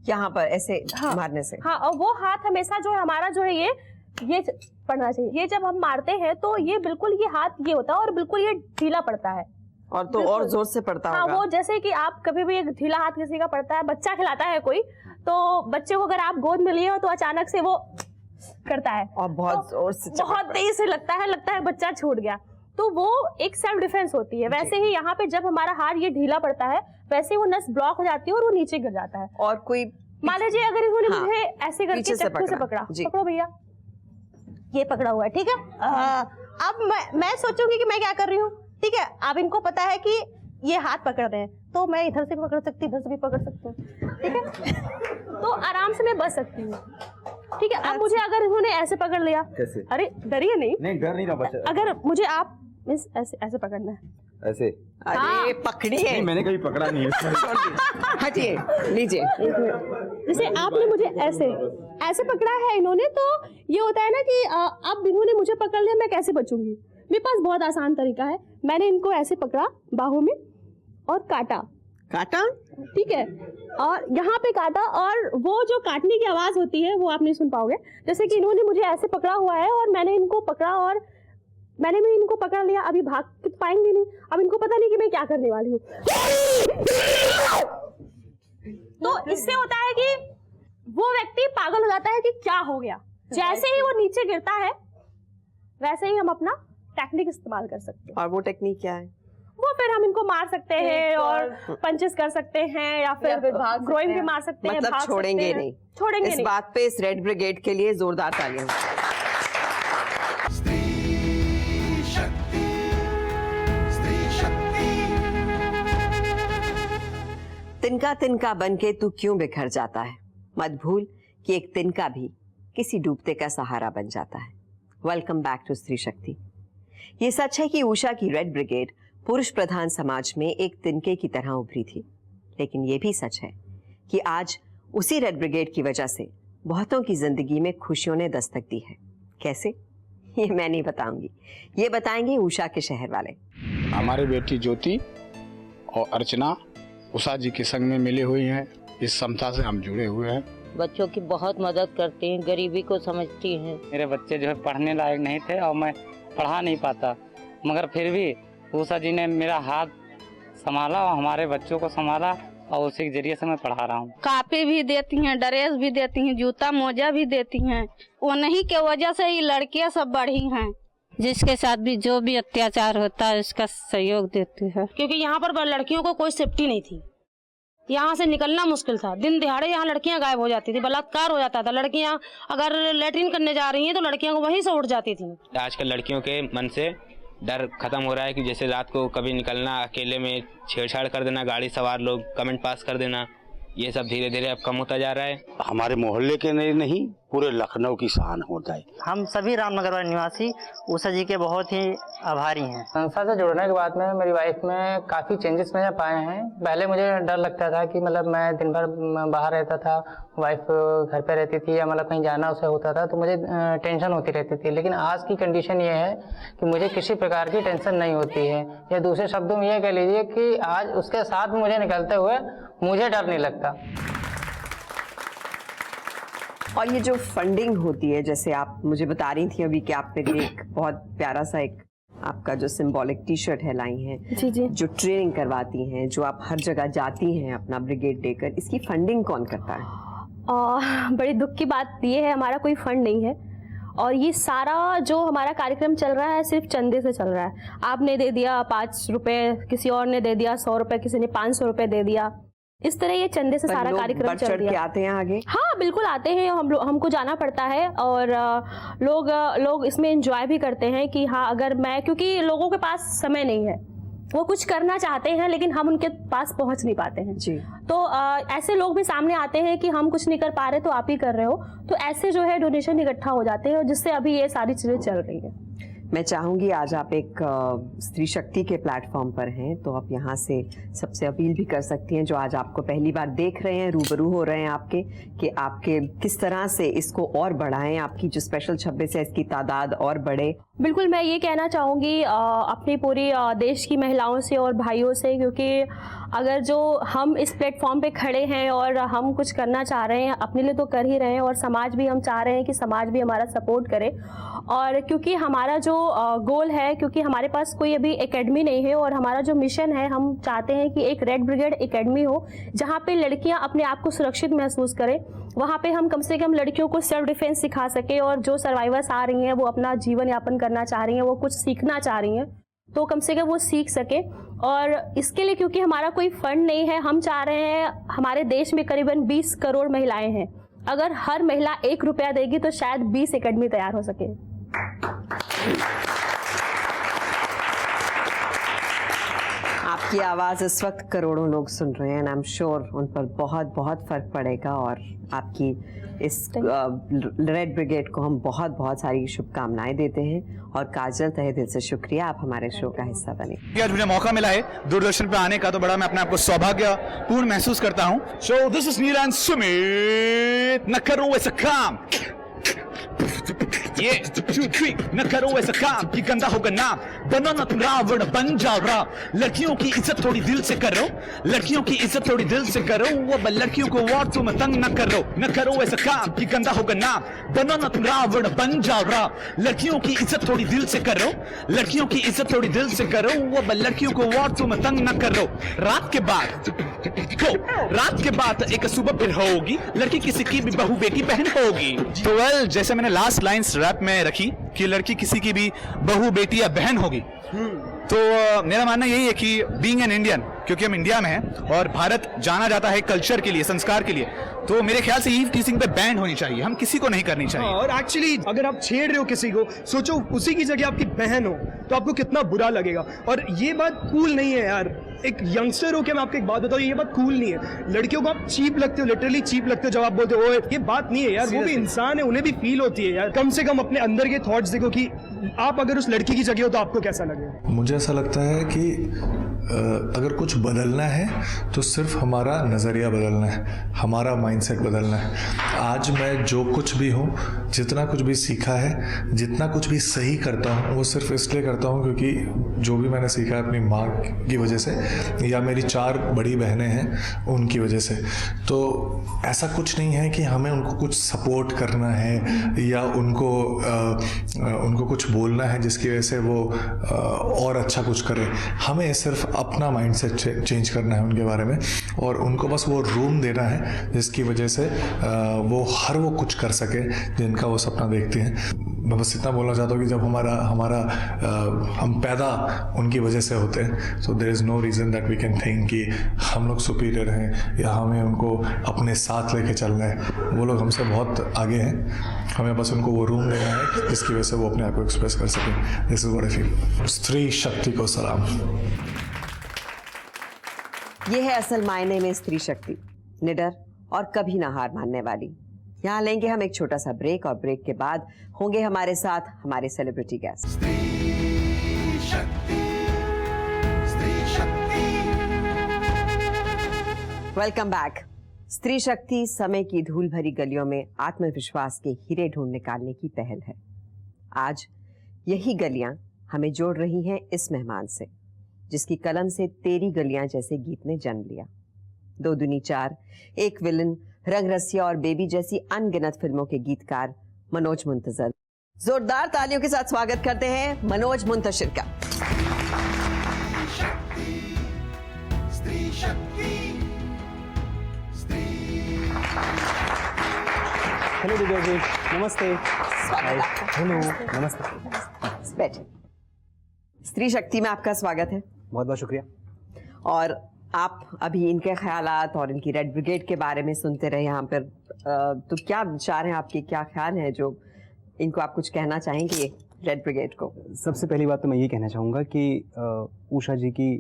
यहाँ पर ऐसे मारने से।
हाँ, और वो हाथ हमेशा जो है हमारा जो है ये पड़ना चाहिए। ये जब हम मारते हैं तो ये बिल्कुल ये हाथ ये होता है और बिल्कुल ये ढीला पड़ता है,
और तो और जोर से पड़ता होगा।
हाँ, वो जैसे कि आप कभी भी एक ढीला हाथ किसी का पड़ता है, बच्चा खिलाता है कोई, तो बच्चे को अगर आप गोद में लिए हो तो अचानक से वो करता है
और बहुत जोर से,
बहुत तेज से लगता है बच्चा छूट गया, तो वो एक सेल्फ डिफेंस होती है। वैसे ही यहाँ पे जब हमारा हाथ ये ढीला पड़ता है, वैसे वो नस ब्लॉक हो जाती है और वो नीचे गिर जाता है।
और कोई
मान लीजिए अगर इन्होंने मुझे ऐसे करके चक्कू से पकड़ा, पकड़ो भैया, ये पकड़ा हुआ है, ठीक है। अब मैं सोचूंगी कि मैं क्या कर रही हूँ, ठीक है। अब इनको पता है कि ये हाथ पकड़ रहे हैं, तो मैं इधर से भी पकड़ सकती हूँ, इधर से भी पकड़ सकती हूँ, ठीक है। तो आराम से मैं बच सकती हूँ, ठीक है। अब मुझे अगर इन्होंने ऐसे पकड़ लिया, कैसे? अरे डरिए नहीं, डर नहीं रहा बच्चा। अगर मुझे आप ऐसे पकड़ना है, ऐसे,
अरे पकड़ी है,
मैंने कभी पकड़ा नहीं है।
हटिए, लीजिए।
जैसे आपने मुझे ऐसे पकड़ा है इन्होंने, तो ये होता है ना कि अब इन्होंने मुझे पकड़ लिया, मैं कैसे बचूंगी। मेरे पास बहुत आसान तरीका है, मैंने इनको ऐसे पकड़ा बाहों में और काटा, ठीक है, और यहाँ पे काटा, और वो जो काटने की आवाज होती है वो आप नहीं सुन पाओगे। जैसे कि इन्होंने मुझे ऐसे पकड़ा हुआ है और मैंने इनको पकड़ा और मैंने भी इनको पकड़ लिया, अभी भाग पाएंगे नहीं, अब इनको पता नहीं कि मैं क्या करने वाली हूँ। तो इससे होता है कि वो व्यक्ति पागल हो जाता है कि क्या हो गया। जैसे ही वो नीचे गिरता है वैसे ही हम अपना टेक्निक इस्तेमाल कर सकते हैं।
और वो टेक्निक क्या है?
वो फिर हम इनको मार सकते हैं और पंचेस कर सकते हैं, या फिर ग्रोइंग भी मार सकते हैं,
मतलब छोड़ेंगे नहीं,
छोड़ेंगे
इस बात पे इस रेड ब्रिगेड के लिए जोरदार तालियां। तिनका तिनका बनके तू क्यों बिखर जाता है, मत भूल कि एक तिनका भी किसी डूबते का सहारा बन जाता है। वेलकम बैक टू स्त्री शक्ति। ये सच है कि उषा की रेड ब्रिगेड पुरुष प्रधान समाज में एक तिनके की तरह उभरी थी, लेकिन ये भी सच है कि आज उसी रेड ब्रिगेड की वजह से बहुतों की जिंदगी में खुशियों ने दस्तक दी है। कैसे, ये मैं नहीं बताऊंगी, ये बताएंगे उषा के शहर वाले।
हमारी बेटी ज्योति और अर्चना उषा जी के संग में मिली हुई हैं, इस संस्था से हम जुड़े हुए हैं।
बच्चों की बहुत मदद करती हैं, गरीबी को समझती हैं।
मेरे बच्चे जो है पढ़ने लायक नहीं थे और मैं पढ़ा नहीं पाता, मगर फिर भी उषा जी ने मेरा हाथ संभाला और हमारे बच्चों को संभाला और उसी के जरिए से मैं पढ़ा रहा हूँ।
कापी भी देती हैं, ड्रेस भी देती हैं, जूता मोजा भी देती हैं। उन्हीं के वजह से ये लड़कियाँ सब बढ़ी हैं।
जिसके साथ भी जो भी अत्याचार होता है उसका सहयोग देती है,
क्योंकि यहाँ पर लड़कियों को कोई सेफ्टी नहीं थी, यहाँ से निकलना मुश्किल था। दिन दिहाड़े यहाँ लड़कियाँ गायब हो जाती थी, बलात्कार हो जाता था। लड़कियाँ अगर लेटरिन करने जा रही हैं तो लड़कियों को वहीं से उठ जाती थी।
आजकल लड़कियों के मन से डर खत्म हो रहा है कि जैसे रात को कभी निकलना, अकेले में छेड़छाड़ कर देना, गाड़ी सवार लोग कमेंट पास कर देना, ये सब धीरे धीरे अब कम होता जा रहा है।
हमारे मोहल्ले के नहीं, पूरे लखनऊ की शान होता है।
हम सभी रामनगर वाले निवासी उषा जी के बहुत ही आभारी हैं।
संस्था से जुड़ने के बाद में मेरी वाइफ में काफ़ी चेंजेस मैंने पाए हैं। पहले मुझे डर लगता था कि मतलब मैं दिन भर बाहर रहता था, वाइफ घर पे रहती थी या मतलब कहीं जाना उसे होता था तो मुझे टेंशन होती रहती थी। लेकिन आज की कंडीशन ये है कि मुझे किसी प्रकार की टेंशन नहीं होती है, या दूसरे शब्दों में ये कह लीजिए कि आज उसके साथ मुझे निकलते हुए मुझे डर नहीं लगता।
और ये जो फंडिंग होती है, जैसे आप मुझे बता रही थी अभी कि आप मेरे एक बहुत प्यारा सा एक आपका जो सिंबॉलिक टी शर्ट है लाई हैं,
जी जी, जो
ट्रेनिंग करवाती हैं, जो आप हर जगह जाती हैं अपना ब्रिगेड देकर, इसकी फंडिंग कौन करता है?
बड़ी दुख की बात ये है, हमारा कोई फंड नहीं है और ये सारा जो हमारा कार्यक्रम चल रहा है सिर्फ चंदे से चल रहा है। आपने दे दिया 5 रुपए, किसी और ने दे दिया 100 रुपए, किसी ने 500 रुपए दे दिया, इस तरह ये चंदे से सारा कार्यक्रम चल रहा है।
आते हैं आगे?
हाँ बिल्कुल आते हैं, हमको जाना पड़ता है और लोग इसमें एंजॉय भी करते हैं कि हाँ अगर मैं, क्योंकि लोगों के पास समय नहीं है, वो कुछ करना चाहते हैं लेकिन हम उनके पास पहुंच नहीं पाते हैं
जी।
तो ऐसे लोग भी सामने आते हैं कि हम कुछ नहीं कर पा रहे तो आप ही कर रहे हो, तो ऐसे जो है डोनेशन इकट्ठा हो जाते हैं और जिससे अभी ये सारी चीजें चल रही है।
मैं चाहूंगी आज आप एक स्त्री शक्ति के प्लेटफॉर्म पर हैं तो आप यहाँ से सबसे अपील भी कर सकती हैं जो आज आपको पहली बार देख रहे हैं, रूबरू हो रहे हैं आपके, कि आपके किस तरह से इसको और बढ़ाएं, आपकी जो स्पेशल 26 है इसकी तादाद और बढ़े।
बिल्कुल, मैं ये कहना चाहूँगी अपनी पूरी देश की महिलाओं से और भाइयों से, क्योंकि अगर जो हम इस प्लेटफॉर्म पे खड़े हैं और हम कुछ करना चाह रहे हैं, अपने लिए तो कर ही रहे हैं और समाज भी हम चाह रहे हैं कि समाज भी हमारा सपोर्ट करे। और क्योंकि हमारा जो गोल है, क्योंकि हमारे पास कोई अभी एकेडमी नहीं है और हमारा जो मिशन है, हम चाहते हैं कि एक रेड ब्रिगेड एकेडमी हो जहाँ पे लड़कियाँ अपने आप को सुरक्षित महसूस करें। वहाँ पे हम कम से कम लड़कियों को सेल्फ डिफेंस सिखा सके और जो सर्वाइवर्स आ रही हैं वो अपना जीवन यापन करना चाह रही हैं, वो कुछ सीखना चाह रही हैं, तो कम से कम वो सीख सके। और इसके लिए क्योंकि हमारा कोई फंड नहीं है, हम चाह रहे हैं, हमारे देश में करीबन 20 करोड़ महिलाएं हैं, अगर हर महिला 1 रुपया देगी तो शायद 20 एकेडमी तैयार हो सके।
आपकी आवाज़ इस वक्त करोड़ों लोग सुन रहे हैं, आई एम श्योर उन पर बहुत बहुत फर्क पड़ेगा, और आपकी इस रेड ब्रिगेड को हम बहुत बहुत सारी शुभकामनाएं देते हैं। और काजल, तहे दिल से शुक्रिया, आप हमारे शो का हिस्सा बने।
आज मुझे मौका मिला है दूरदर्शन पे आने का, तो बड़ा मैं अपने आप को सौभाग्यपूर्ण महसूस करता हूँ। So this is Neel and Sumit, न करो ऐसा काम, ये 2 3 न करो ऐसा काम कि गंदा होगा नाम, बनो न तुम रावण बन जाओ राम। लड़कियों की इज्जत थोड़ी दिल से करो, लड़कियों की इज्जत थोड़ी दिल से करो, वो लड़कियों को और तुम तंग न करो ऐसा काम कि गंदा होगा नाम, बनो न तुम रावण बन जाओ राम। लड़कियों की इज्जत थोड़ी दिल से करो, लड़कियों की इज्जत थोड़ी दिल से करो, वो लड़कियों को और तुम तंग न करो। रात के बाद एक सुबह फिर होगी, लड़की किसी की भी बहू बेटी बहन होगी। तो वेल, जैसे मैंने लास्ट लाइन्स रैप में रखी कि लड़की किसी की भी बहू बेटी या बहन होगी, तो मेरा मानना यही है कि बीइंग एन इंडियन, क्योंकि हम इंडिया में हैं और भारत जाना जाता है कल्चर के लिए, संस्कार के लिए, तो मेरे ख्याल से ईव टीजिंग पे बैन होनी चाहिए, हम किसी को नहीं करनी चाहिए।
और एक्चुअली अगर आप छेड़ रहे हो किसी को, सोचो उसी की जगह आपकी बहन हो तो आपको कितना बुरा लगेगा। और ये बात कूल नहीं है यार, एक यंगस्टर हो के मैं आपको एक बात बताऊं, ये बात कूल नहीं है। लड़कियों को आप चीप लगते हो, लिटरली चीप लगते हो जब आप बोलते हो ओए, ये बात नहीं है यार, वो भी इंसान है, उन्हें भी फील होती है यार। कम से कम अपने अंदर के थॉट्स देखो कि आप अगर उस लड़की की जगह हो तो आपको कैसा लगेगा।
मुझे ऐसा लगता है कि अगर कुछ बदलना है तो सिर्फ हमारा नज़रिया बदलना है, हमारा माइंडसेट बदलना है। आज मैं जो कुछ भी हूँ, जितना कुछ भी सीखा है, जितना कुछ भी सही करता हूँ, वो सिर्फ इसलिए करता हूँ क्योंकि जो भी मैंने सीखा है अपनी माँ की वजह से, या मेरी 4 बड़ी बहनें हैं उनकी वजह से। तो ऐसा कुछ नहीं है कि हमें उनको कुछ सपोर्ट करना है या उनको कुछ बोलना है जिसकी वजह से वो और अच्छा कुछ करें। हमें सिर्फ अपना माइंडसेट चेंज करना है उनके बारे में, और उनको बस वो रूम देना है जिसकी वजह से वो कुछ कर सके जिनका वो सपना देखते हैं। मैं बस इतना बोलना चाहता हूँ कि जब हम पैदा उनकी वजह से होते हैं, so there is no reason that we can think कि हम लोग सुपीरियर हैं या हमें उनको अपने साथ लेके चलना है। वो लोग हमसे बहुत आगे हैं, हमें बस उनको वो रूम देना है जिसकी वजह से वो अपने आप को एक्सप्रेस कर सकें। This is what I feel. स्त्री शक्ति को सलाम।
ये है असल मायने में स्त्री शक्ति, निडर और कभी ना हार मानने वाली। यहाँ लेंगे हम एक छोटा सा ब्रेक, और ब्रेक के बाद होंगे हमारे साथ हमारे सेलिब्रिटी गेस्ट। Welcome back. स्त्री शक्ति समय की धूल भरी गलियों में आत्मविश्वास के हीरे ढूंढ निकालने की पहल है। आज यही गलियां हमें जोड़ रही हैं इस मेहमान से, जिसकी कलम से तेरी गलियां जैसे गीत ने जन्म लिया। 2 दूनी 4, एक विलन, रंग रसिया और बेबी जैसी अनगिनत फिल्मों के गीतकार मनोज मुंतशिर। जोरदार तालियों के साथ स्वागत करते हैं मनोज मुंतशिर का।
हेलो दिव्या जी, नमस्ते। हेलो, नमस्ते।
बैठे। स्त्री शक्ति में आपका स्वागत है।
बहुत बहुत शुक्रिया।
और आप अभी इनके ख्यालात और इनकी रेड ब्रिगेड के बारे में सुनते रहे यहाँ पर, तो क्या विचार हैं आपके, क्या ख्याल है जो इनको आप कुछ कहना चाहेंगे रेड ब्रिगेड को?
सबसे पहली बात तो मैं ये कहना चाहूँगा कि उषा जी की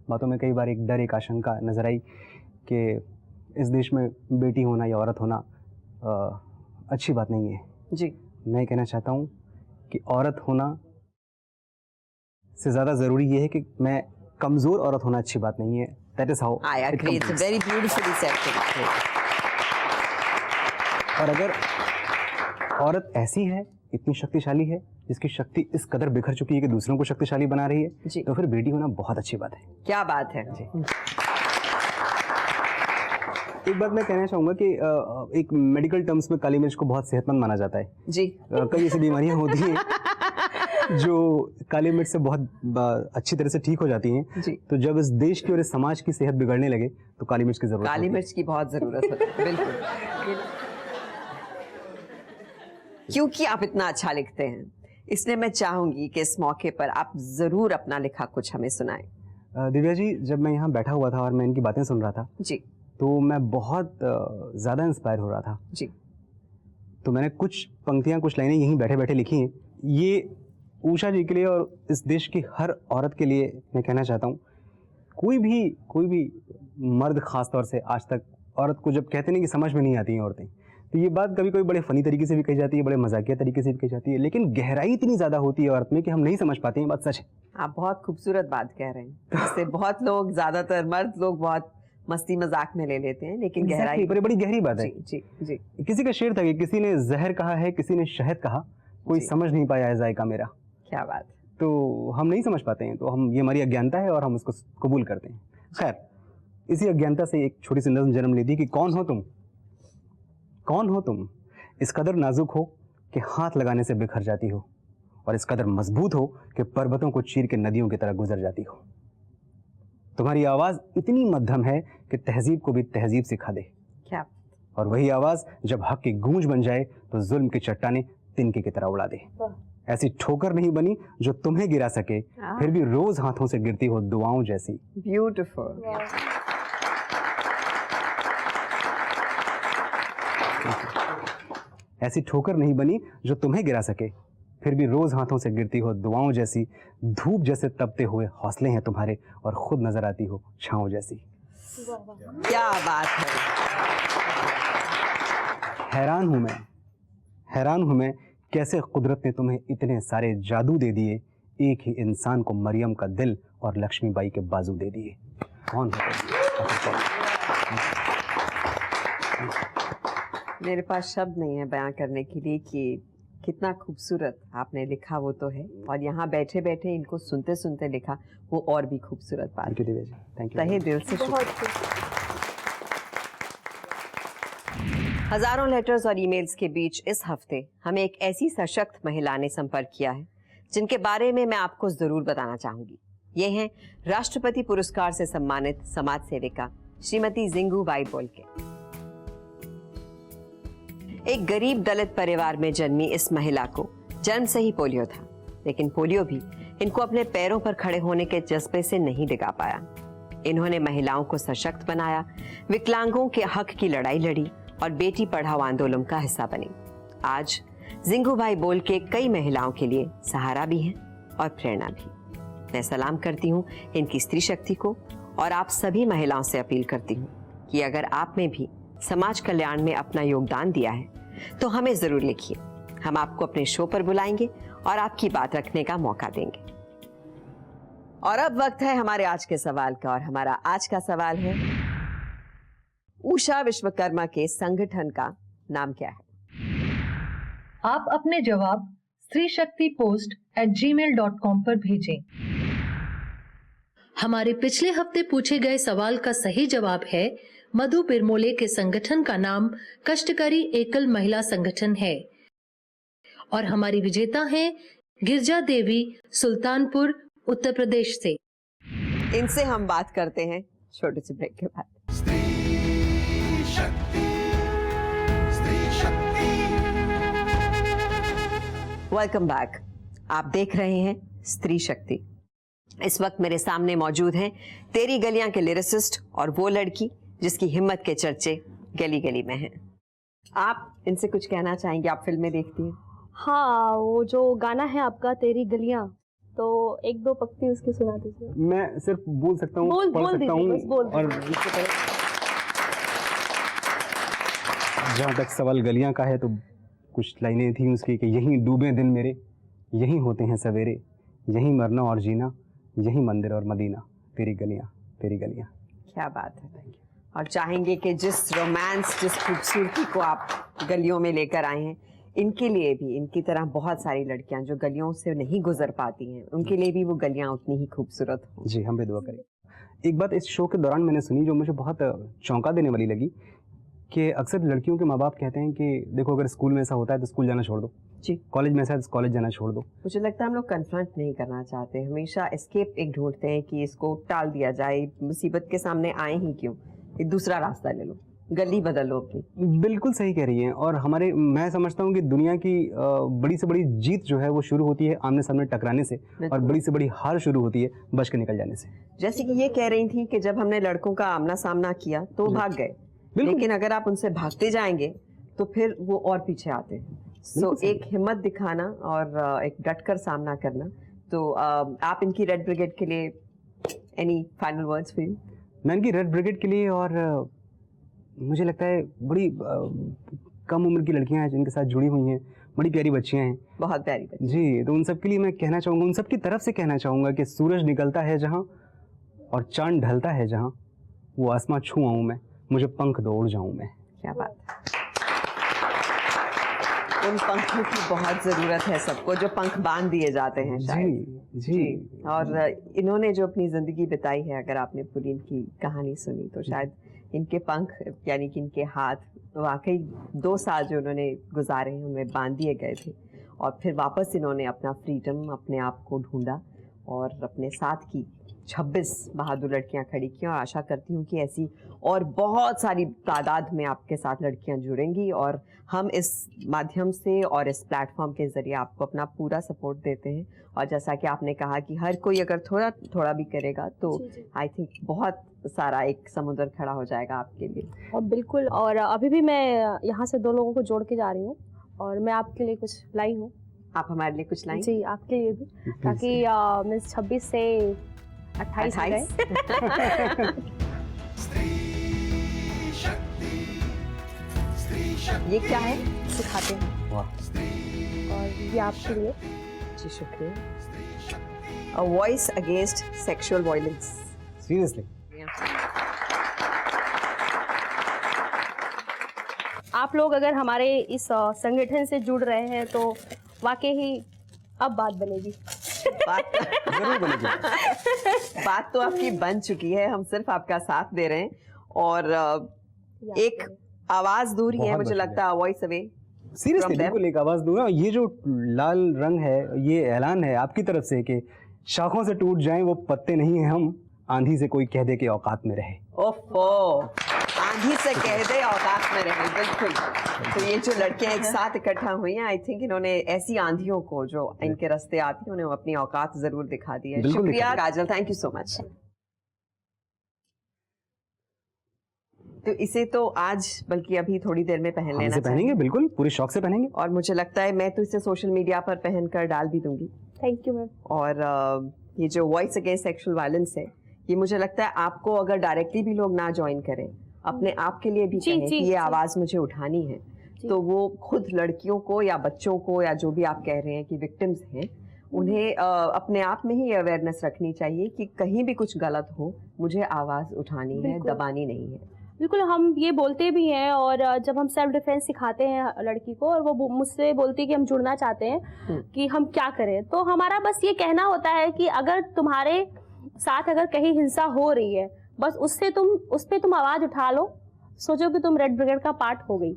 बातों में कई बार एक डर, एक आशंका नजर आई कि इस देश में बेटी होना या औरत होना अच्छी बात नहीं है
जी।
मैं कहना चाहता हूँ कि औरत होना से ज़्यादा ज़रूरी ये है कि मैं कमज़ोर औरत होना अच्छी बात नहीं है। That is how I agree, it's very beautifully said. और अगर औरत ऐसी है, इतनी शक्तिशाली है, जिसकी शक्ति इस कदर बिखर चुकी है कि दूसरों को शक्तिशाली बना रही है, तो फिर बेटी होना बहुत अच्छी बात है। क्या बात है जी। एक बात मैं कहना चाहूँगा कि एक मेडिकल टर्म्स में काली मिर्च को बहुत सेहतमंद माना जाता है
जी।
कई ऐसी बीमारियाँ होती हैं जो काली मिर्च से बहुत अच्छी तरह से ठीक हो जाती हैं जी। तो जब इस देश की और इस समाज की सेहत बिगड़ने लगे तो काली मिर्च की जरूरत,
काली मिर्च की बहुत जरूरत होती है। बिल्कुल। क्योंकि आप इतना अच्छा लिखते हैं, इसलिए मैं चाहूंगी कि इस मौके पर आप जरूर अपना लिखा कुछ हमें सुनाएं।
दिव्या जी, जब मैं यहाँ बैठा हुआ था और मैं इनकी बातें सुन रहा था
जी,
तो मैं बहुत ज़्यादा इंस्पायर हो रहा था
जी।
तो मैंने कुछ पंक्तियाँ, कुछ लाइनें यहीं बैठे बैठे लिखी हैं। ये उषा जी के लिए और इस देश की हर औरत के लिए मैं कहना चाहता हूँ, कोई भी मर्द खास तौर से आज तक औरत को जब कहते नहीं कि समझ में नहीं आती हैं औरतें, तो ये बात कभी कभी बड़े फनी तरीके से भी कही जाती है, बड़े मजाकिया तरीके से भी कही जाती है, लेकिन गहराई इतनी ज़्यादा होती है औरत में कि हम नहीं समझ पाते हैं। बात सच है।
आप बहुत खूबसूरत बात कह रहे हैं। इससे बहुत लोग, ज़्यादातर मर्द लोग बहुत मस्ती मजाक में ले लेते हैं, लेकिन गहराई
बड़ी गहरी बात है।
जी जी।
किसी का शेर था कि किसी ने जहर कहा है, किसी ने शहद कहा, कोई समझ नहीं पाया है जायका मेरा।
क्या बात।
तो हम नहीं समझ पाते हैं, तो हम, ये हमारी अज्ञानता है और हम उसको कबूल करते हैं। खैर, इसी अज्ञानता से एक छोटी सी नज़्म जन्म लेती कि कौन हो तुम, कौन हो तुम, इस कदर नाजुक हो कि हाथ लगाने से बिखर जाती हो, और इस कदर मजबूत हो कि पर्वतों को चीर के नदियों की तरह गुजर जाती हो। तुम्हारी आवाज़ इतनी मध्यम है कि तहजीब को भी तहजीब सिखा दे।
क्या।
और वही आवाज़ जब हक की गूंज बन जाए तो जुल्म की चट्टानें तिनके की तरह उड़ा दे। ऐसी ठोकर नहीं बनी जो तुम्हें गिरा सके, फिर भी रोज हाथों से गिरती हो दुआओं जैसी।
ब्यूटीफुल।
ऐसी ठोकर नहीं बनी जो तुम्हें गिरा सके, फिर भी रोज हाथों से गिरती हो दुआओं जैसी। धूप जैसे तपते हुए हौसले हैं तुम्हारे, और खुद नजर आती हो छाँव जैसी।
क्या बात है।
हैरान हूं मैं कैसे कुदरत ने तुम्हें इतने सारे जादू दे दिए, एक ही इंसान को मरियम का दिल और लक्ष्मीबाई के बाजू दे दिए। कौन है?
मेरे पास शब्द नहीं है बयां करने के लिए कि कितना खूबसूरत आपने लिखा वो तो है, और यहाँ बैठे बैठे इनको सुनते सुनते लिखा वो और भी खूबसूरत बात। तहे दिल से हजारों लेटर्स और ईमेल्स के बीच इस हफ्ते हमें एक ऐसी सशक्त महिला ने संपर्क किया है जिनके बारे में मैं आपको जरूर बताना चाहूंगी। ये हैं राष्ट्रपति पुरस्कार से सम्मानित समाज सेविका श्रीमती जिंगू बाई बोलके। एक गरीब दलित परिवार में जन्मी इस महिला को जन्म से ही पोलियो था, लेकिन पोलियो भी इनको अपने पैरों पर खड़े होने के जज्बे से नहीं डिगा पाया। इन्होंने महिलाओं को सशक्त बनाया, विकलांगों के हक की लड़ाई लड़ी और बेटी पढ़ाओ आंदोलन का हिस्सा बनी। आज जिंगू भाई बोल के कई महिलाओं के लिए सहारा भी हैं और प्रेरणा भी। मैं सलाम करती हूँ इनकी स्त्री शक्ति को, और आप सभी महिलाओं से अपील करती हूँ कि अगर आप में भी समाज कल्याण में अपना योगदान दिया है तो हमें जरूर लिखिए। हम आपको अपने शो पर बुलाएंगे और आपकी बात रखने का मौका देंगे। और अब वक्त है हमारे आज के सवाल का, और हमारा आज का सवाल है, उषा विश्वकर्मा के संगठन का नाम क्या है?
आप अपने जवाब स्त्रीशक्तिpost@gmail.com पर भेजें। हमारे पिछले हफ्ते पूछे गए सवाल का सही जवाब है मधु पिरमोले के संगठन का नाम कष्टकरी एकल महिला संगठन है, और हमारी विजेता हैं गिरजा देवी सुल्तानपुर उत्तर प्रदेश से।
इनसे हम बात करते हैं छोटे से ब्रेक के बाद। Welcome back. आप देख रहे हैं स्त्री शक्ति। इस वक्त मेरे सामने मौजूद हैं तेरी गलियां के लिरिसिस्ट और वो लड़की जिसकी हिम्मत के चर्चे गली गली में हैं। आप इनसे कुछ कहना चाहेंगे? आप फिल्में देखती हैं?
हाँ, वो जो गाना है आपका तेरी गलियां, तो एक दो पंक्ति उसकी सुना दीजिए।
मैं सिर्फ बोल सकता हूँ,
बोल सकता हूँ,
और जहाँ तक सवाल गलियां का है तो कुछ लाइनें थी उसकी कि यहीं डूबे दिन मेरे, यहीं होते हैं सवेरे, यहीं मरना और जीना, यहीं मंदिर और मदीना, तेरी गलियां तेरी गलियां।
क्या बात है। और चाहेंगे कि जिस रोमांस, जिस खूबसूरती को आप गलियों में लेकर आए हैं, इनके लिए भी, इनकी तरह बहुत सारी लड़कियां जो गलियों से नहीं गुजर पाती हैं, उनके लिए भी वो गलियां उतनी ही खूबसूरत हो।
जी, हम भी दुआ करें। एक बात इस शो के दौरान मैंने सुनी जो मुझे बहुत चौंका देने वाली लगी, कि अक्सर लड़कियों के माँ बाप कहते हैं कि देखो अगर स्कूल में ऐसा होता है तो स्कूल जाना छोड़ दो,
जी,
कॉलेज में ऐसा है तो कॉलेज जाना छोड़ दो।
मुझे लगता है हम लोग कन्फ्रंट नहीं करना चाहते, हमेशा एस्केप एक ढूंढते हैं कि इसको टाल दिया जाए, मुसीबत के सामने आए ही क्यों, एक दूसरा रास्ता ले लो, गली बदल लो अपनी।
बिल्कुल सही कह रही हैं। और हमारे, मैं समझता हूँ कि दुनिया की बड़ी से बड़ी जीत जो है वो शुरू होती है आमने सामने टकराने से, और बड़ी से बड़ी हार शुरू होती है बच के निकल जाने से।
जैसे कि ये कह रही थी कि जब हमने लड़कों का आमना सामना किया तो भाग गए, लेकिन अगर आप उनसे भागते जाएंगे तो फिर वो और पीछे आते हैं। सो एक हिम्मत दिखाना और एक डटकर सामना करना। तो आप इनकी रेड ब्रिगेड के लिए any final words for you?
मैं इनकी रेड ब्रिगेड के लिए, और मुझे लगता है बड़ी कम उम्र की लड़कियां हैं जिनके साथ जुड़ी हुई हैं, बड़ी प्यारी बच्चियां हैं,
बहुत प्यारी बच्ची
जी। तो उन सब के लिए मैं कहना चाहूँगा, उन सब की तरफ से कहना चाहूँगा कि सूरज निकलता है जहाँ और चांद ढलता है जहाँ, वो आसमां छू आऊँ मैं, मुझे पंख दो उड़ जाऊँ मैं।
क्या बात है। उन पंखों की बहुत ज़रूरत है सबको, जो पंख बांध दिए जाते हैं शायद।
जी।
और इन्होंने जो अपनी ज़िंदगी बिताई है, अगर आपने पूरी इनकी कहानी सुनी तो शायद इनके पंख यानी कि इनके हाथ वाकई 2 साल जो उन्होंने गुजारे हैं उनमें बांध दिए गए थे, और फिर वापस इन्होंने अपना फ्रीडम, अपने आप को ढूंढा और अपने साथ की 26 बहादुर लड़कियां खड़ी की। और आशा करती हूँ कि ऐसी और बहुत सारी तादाद में आपके साथ लड़कियां जुड़ेंगी, और हम इस माध्यम से और इस प्लेटफॉर्म के ज़रिए आपको अपना पूरा सपोर्ट देते हैं। और जैसा कि आपने कहा कि हर कोई अगर थोड़ा थोड़ा भी करेगा तो आई थिंक बहुत सारा एक समुद्र खड़ा हो जाएगा आपके लिए।
और बिल्कुल, और अभी भी मैं यहाँ से 2 लोगों को जोड़ के जा रही हूँ, और मैं आपके लिए कुछ लाई हूँ।
आप हमारे लिए कुछ लाएं? जी,
आपके लिए भी, ताकि मीन्स 26 से 28
ये क्या है?
सिखाते हैं। और ये आपके लिए।
जी शुक्रिया। A voice against sexual violence.
Seriously.
आप लोग अगर हमारे इस संगठन से जुड़ रहे हैं तो वाकई ही अब बात बनेगी।
जरूर बनेगी।
बात तो आपकी बन चुकी है, हम सिर्फ आपका साथ दे रहे हैं और एक आवाज दूर ही है, मुझे लगता है वॉइस अवे।
सीरियसली बिल्कुल एक आवाज दूर है। ये जो लाल रंग है, ये ऐलान है आपकी तरफ से कि शाखों से टूट जाएं वो पत्ते नहीं हैं हम, आंधी से कोई कह दे के औकात में रहे।
ओफो, आंधी से कह दे औकात में रहे, बिल्कुल। तो ये जो लड़कियां एक साथ इकट्ठा हुई हैं, आई थिंक इन्होंने ऐसी आंधियों को जो इनके रास्ते आती है उन्हें अपनी औकात जरूर दिखा दी है। शुक्रिया काजल, थैंक यू सो मच। तो इसे तो आज बल्कि अभी थोड़ी देर में पहन लेना
पहनेंगे, बिल्कुल पूरे शौक से पहनेंगे।
और मुझे लगता है मैं तो इसे सोशल मीडिया पर पहनकर डाल भी दूंगी।
Thank you ma'am.
और ये जो वॉइस अगेंस्ट सेक्सुअल वायलेंस है, ये मुझे लगता है आपको अगर डायरेक्टली भी लोग ना ज्वाइन करें, अपने आप के लिए भी कहें कि ये आवाज मुझे उठानी है, तो वो खुद लड़कियों को या बच्चों को या जो भी आप कह रहे हैं कि विक्टिम्स हैं, उन्हें अपने आप में ही अवेयरनेस रखनी चाहिए कि कहीं भी कुछ गलत हो, मुझे आवाज उठानी है, दबानी नहीं है।
बिल्कुल, हम ये बोलते भी हैं, और जब हम सेल्फ डिफेंस सिखाते हैं लड़की को और वो मुझसे बोलती है कि हम जुड़ना चाहते हैं कि हम क्या करें, तो हमारा बस ये कहना होता है कि अगर तुम्हारे साथ अगर कहीं हिंसा हो रही है, बस उस पर तुम आवाज़ उठा लो, सोचो कि तुम रेड ब्रिगेड का पार्ट हो गई।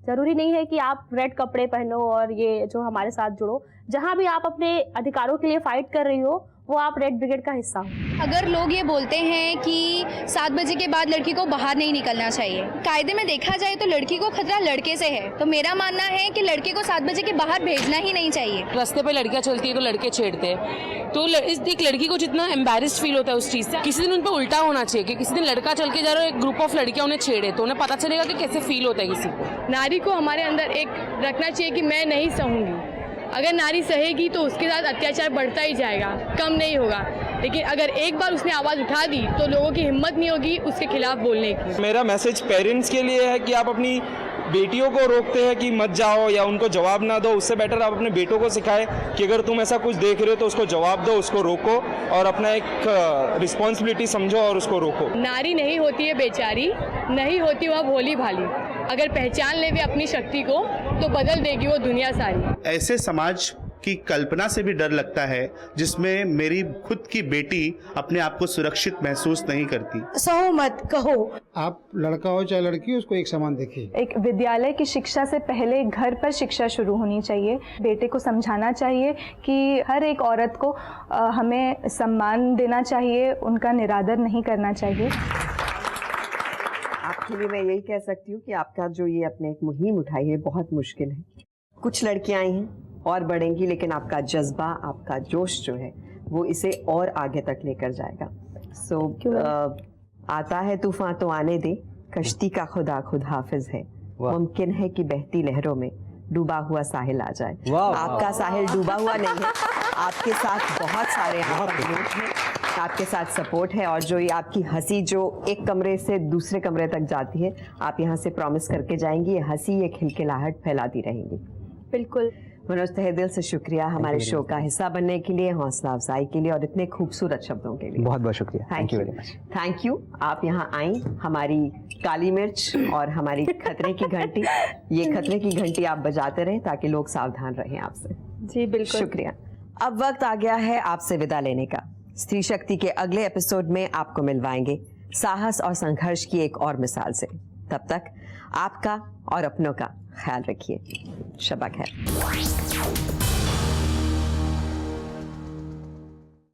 ज़रूरी नहीं है कि आप रेड कपड़े पहनो और ये जो हमारे साथ जुड़ो। जहाँ भी आप अपने अधिकारों के लिए फाइट कर रही हो, वो आप रेड ब्रिगेड का हिस्सा हो।
अगर लोग ये बोलते हैं कि 7 बजे के बाद लड़की को बाहर नहीं निकलना चाहिए, कायदे में देखा जाए तो लड़की को खतरा लड़के से है, तो मेरा मानना है कि लड़के को 7 बजे के बाहर भेजना ही नहीं चाहिए।
रास्ते पे लड़कियां चलती है तो लड़के छेड़ते हैं, तो एक लड़की को जितना एम्बैरेस्ड फील होता है उस चीज से, किसी दिन उन पर उल्टा होना चाहिए कि किसी दिन लड़का चल के जा रहा है, एक ग्रुप ऑफ लड़कियां उन्हें छेड़े, तो उन्हें पता चलेगा कि कैसे फील होता है किसी को।
नारी को हमारे अंदर एक रखना चाहिए कि मैं नहीं सहूंगी। अगर नारी सहेगी तो उसके साथ अत्याचार बढ़ता ही जाएगा, कम नहीं होगा। लेकिन अगर एक बार उसने आवाज़ उठा दी तो लोगों की हिम्मत नहीं होगी उसके खिलाफ बोलने की।
मेरा मैसेज पेरेंट्स के लिए है कि आप अपनी बेटियों को रोकते हैं कि मत जाओ या उनको जवाब ना दो, उससे बेटर आप अपने बेटों को सिखाएं कि अगर तुम ऐसा कुछ देख रहे हो तो उसको जवाब दो, उसको रोको और अपना एक रिस्पॉन्सिबिलिटी समझो और उसको रोको।
नारी नहीं होती है बेचारी, नहीं होती वह भोली भाली। अगर पहचान ले वे अपनी शक्ति को तो बदल देगी वो दुनिया सारी।
ऐसे समाज की कल्पना से भी डर लगता है जिसमें मेरी खुद की बेटी अपने आप को सुरक्षित महसूस नहीं करती।
सहो मत कहो,
आप लड़का हो चाहे लड़की, उसको एक समान देखिए।
एक विद्यालय की शिक्षा से पहले घर पर शिक्षा शुरू होनी चाहिए। बेटे को समझाना चाहिए कि हर एक औरत को हमें सम्मान देना चाहिए, उनका निरादर नहीं करना चाहिए।
आपके लिए मैं यही कह सकती हूँ कि आपका जो ये अपने एक मुहिम उठाई है बहुत मुश्किल है। कुछ लड़कियां आई हैं और बढ़ेंगी, लेकिन आपका जज्बा, आपका जोश जो है वो इसे और आगे तक लेकर जाएगा। आता है तूफान तो आने दे, कश्ती का खुदा खुद हाफिज है, मुमकिन है कि बहती लहरों में डूबा हुआ साहिल आ जाए।
वाह,
आपका
वाह।
साहिल डूबा हुआ नहीं है, आपके साथ बहुत सारे यहाँ पर लोग हैं, आपके साथ सपोर्ट है, और जो ये आपकी हंसी जो एक कमरे से दूसरे कमरे तक जाती है, आप यहाँ से प्रॉमिस करके जाएंगी ये हंसी, ये खिलखिलाहट फैलाती रहेंगी।
बिल्कुल।
मनोज, तहे दिल से शुक्रिया हमारे शो का हिस्सा बनने के लिए, हौसला अफजाई के लिए और इतने खूबसूरत शब्दों के लिए।
बहुत बहुत शुक्रिया। Thank you very much.
Thank you. आप यहाँ आई, हमारी काली मिर्च और हमारी खतरे की घंटी, ये खतरे की घंटी आप बजाते रहे ताकि लोग सावधान रहें आपसे।
जी बिल्कुल,
शुक्रिया। अब वक्त आ गया है आपसे विदा लेने का। स्त्री शक्ति के अगले एपिसोड में आपको मिलवाएंगे साहस और संघर्ष की एक और मिसाल से। तब तक आपका और अपनों का ख्याल रखिए। शबा खैर।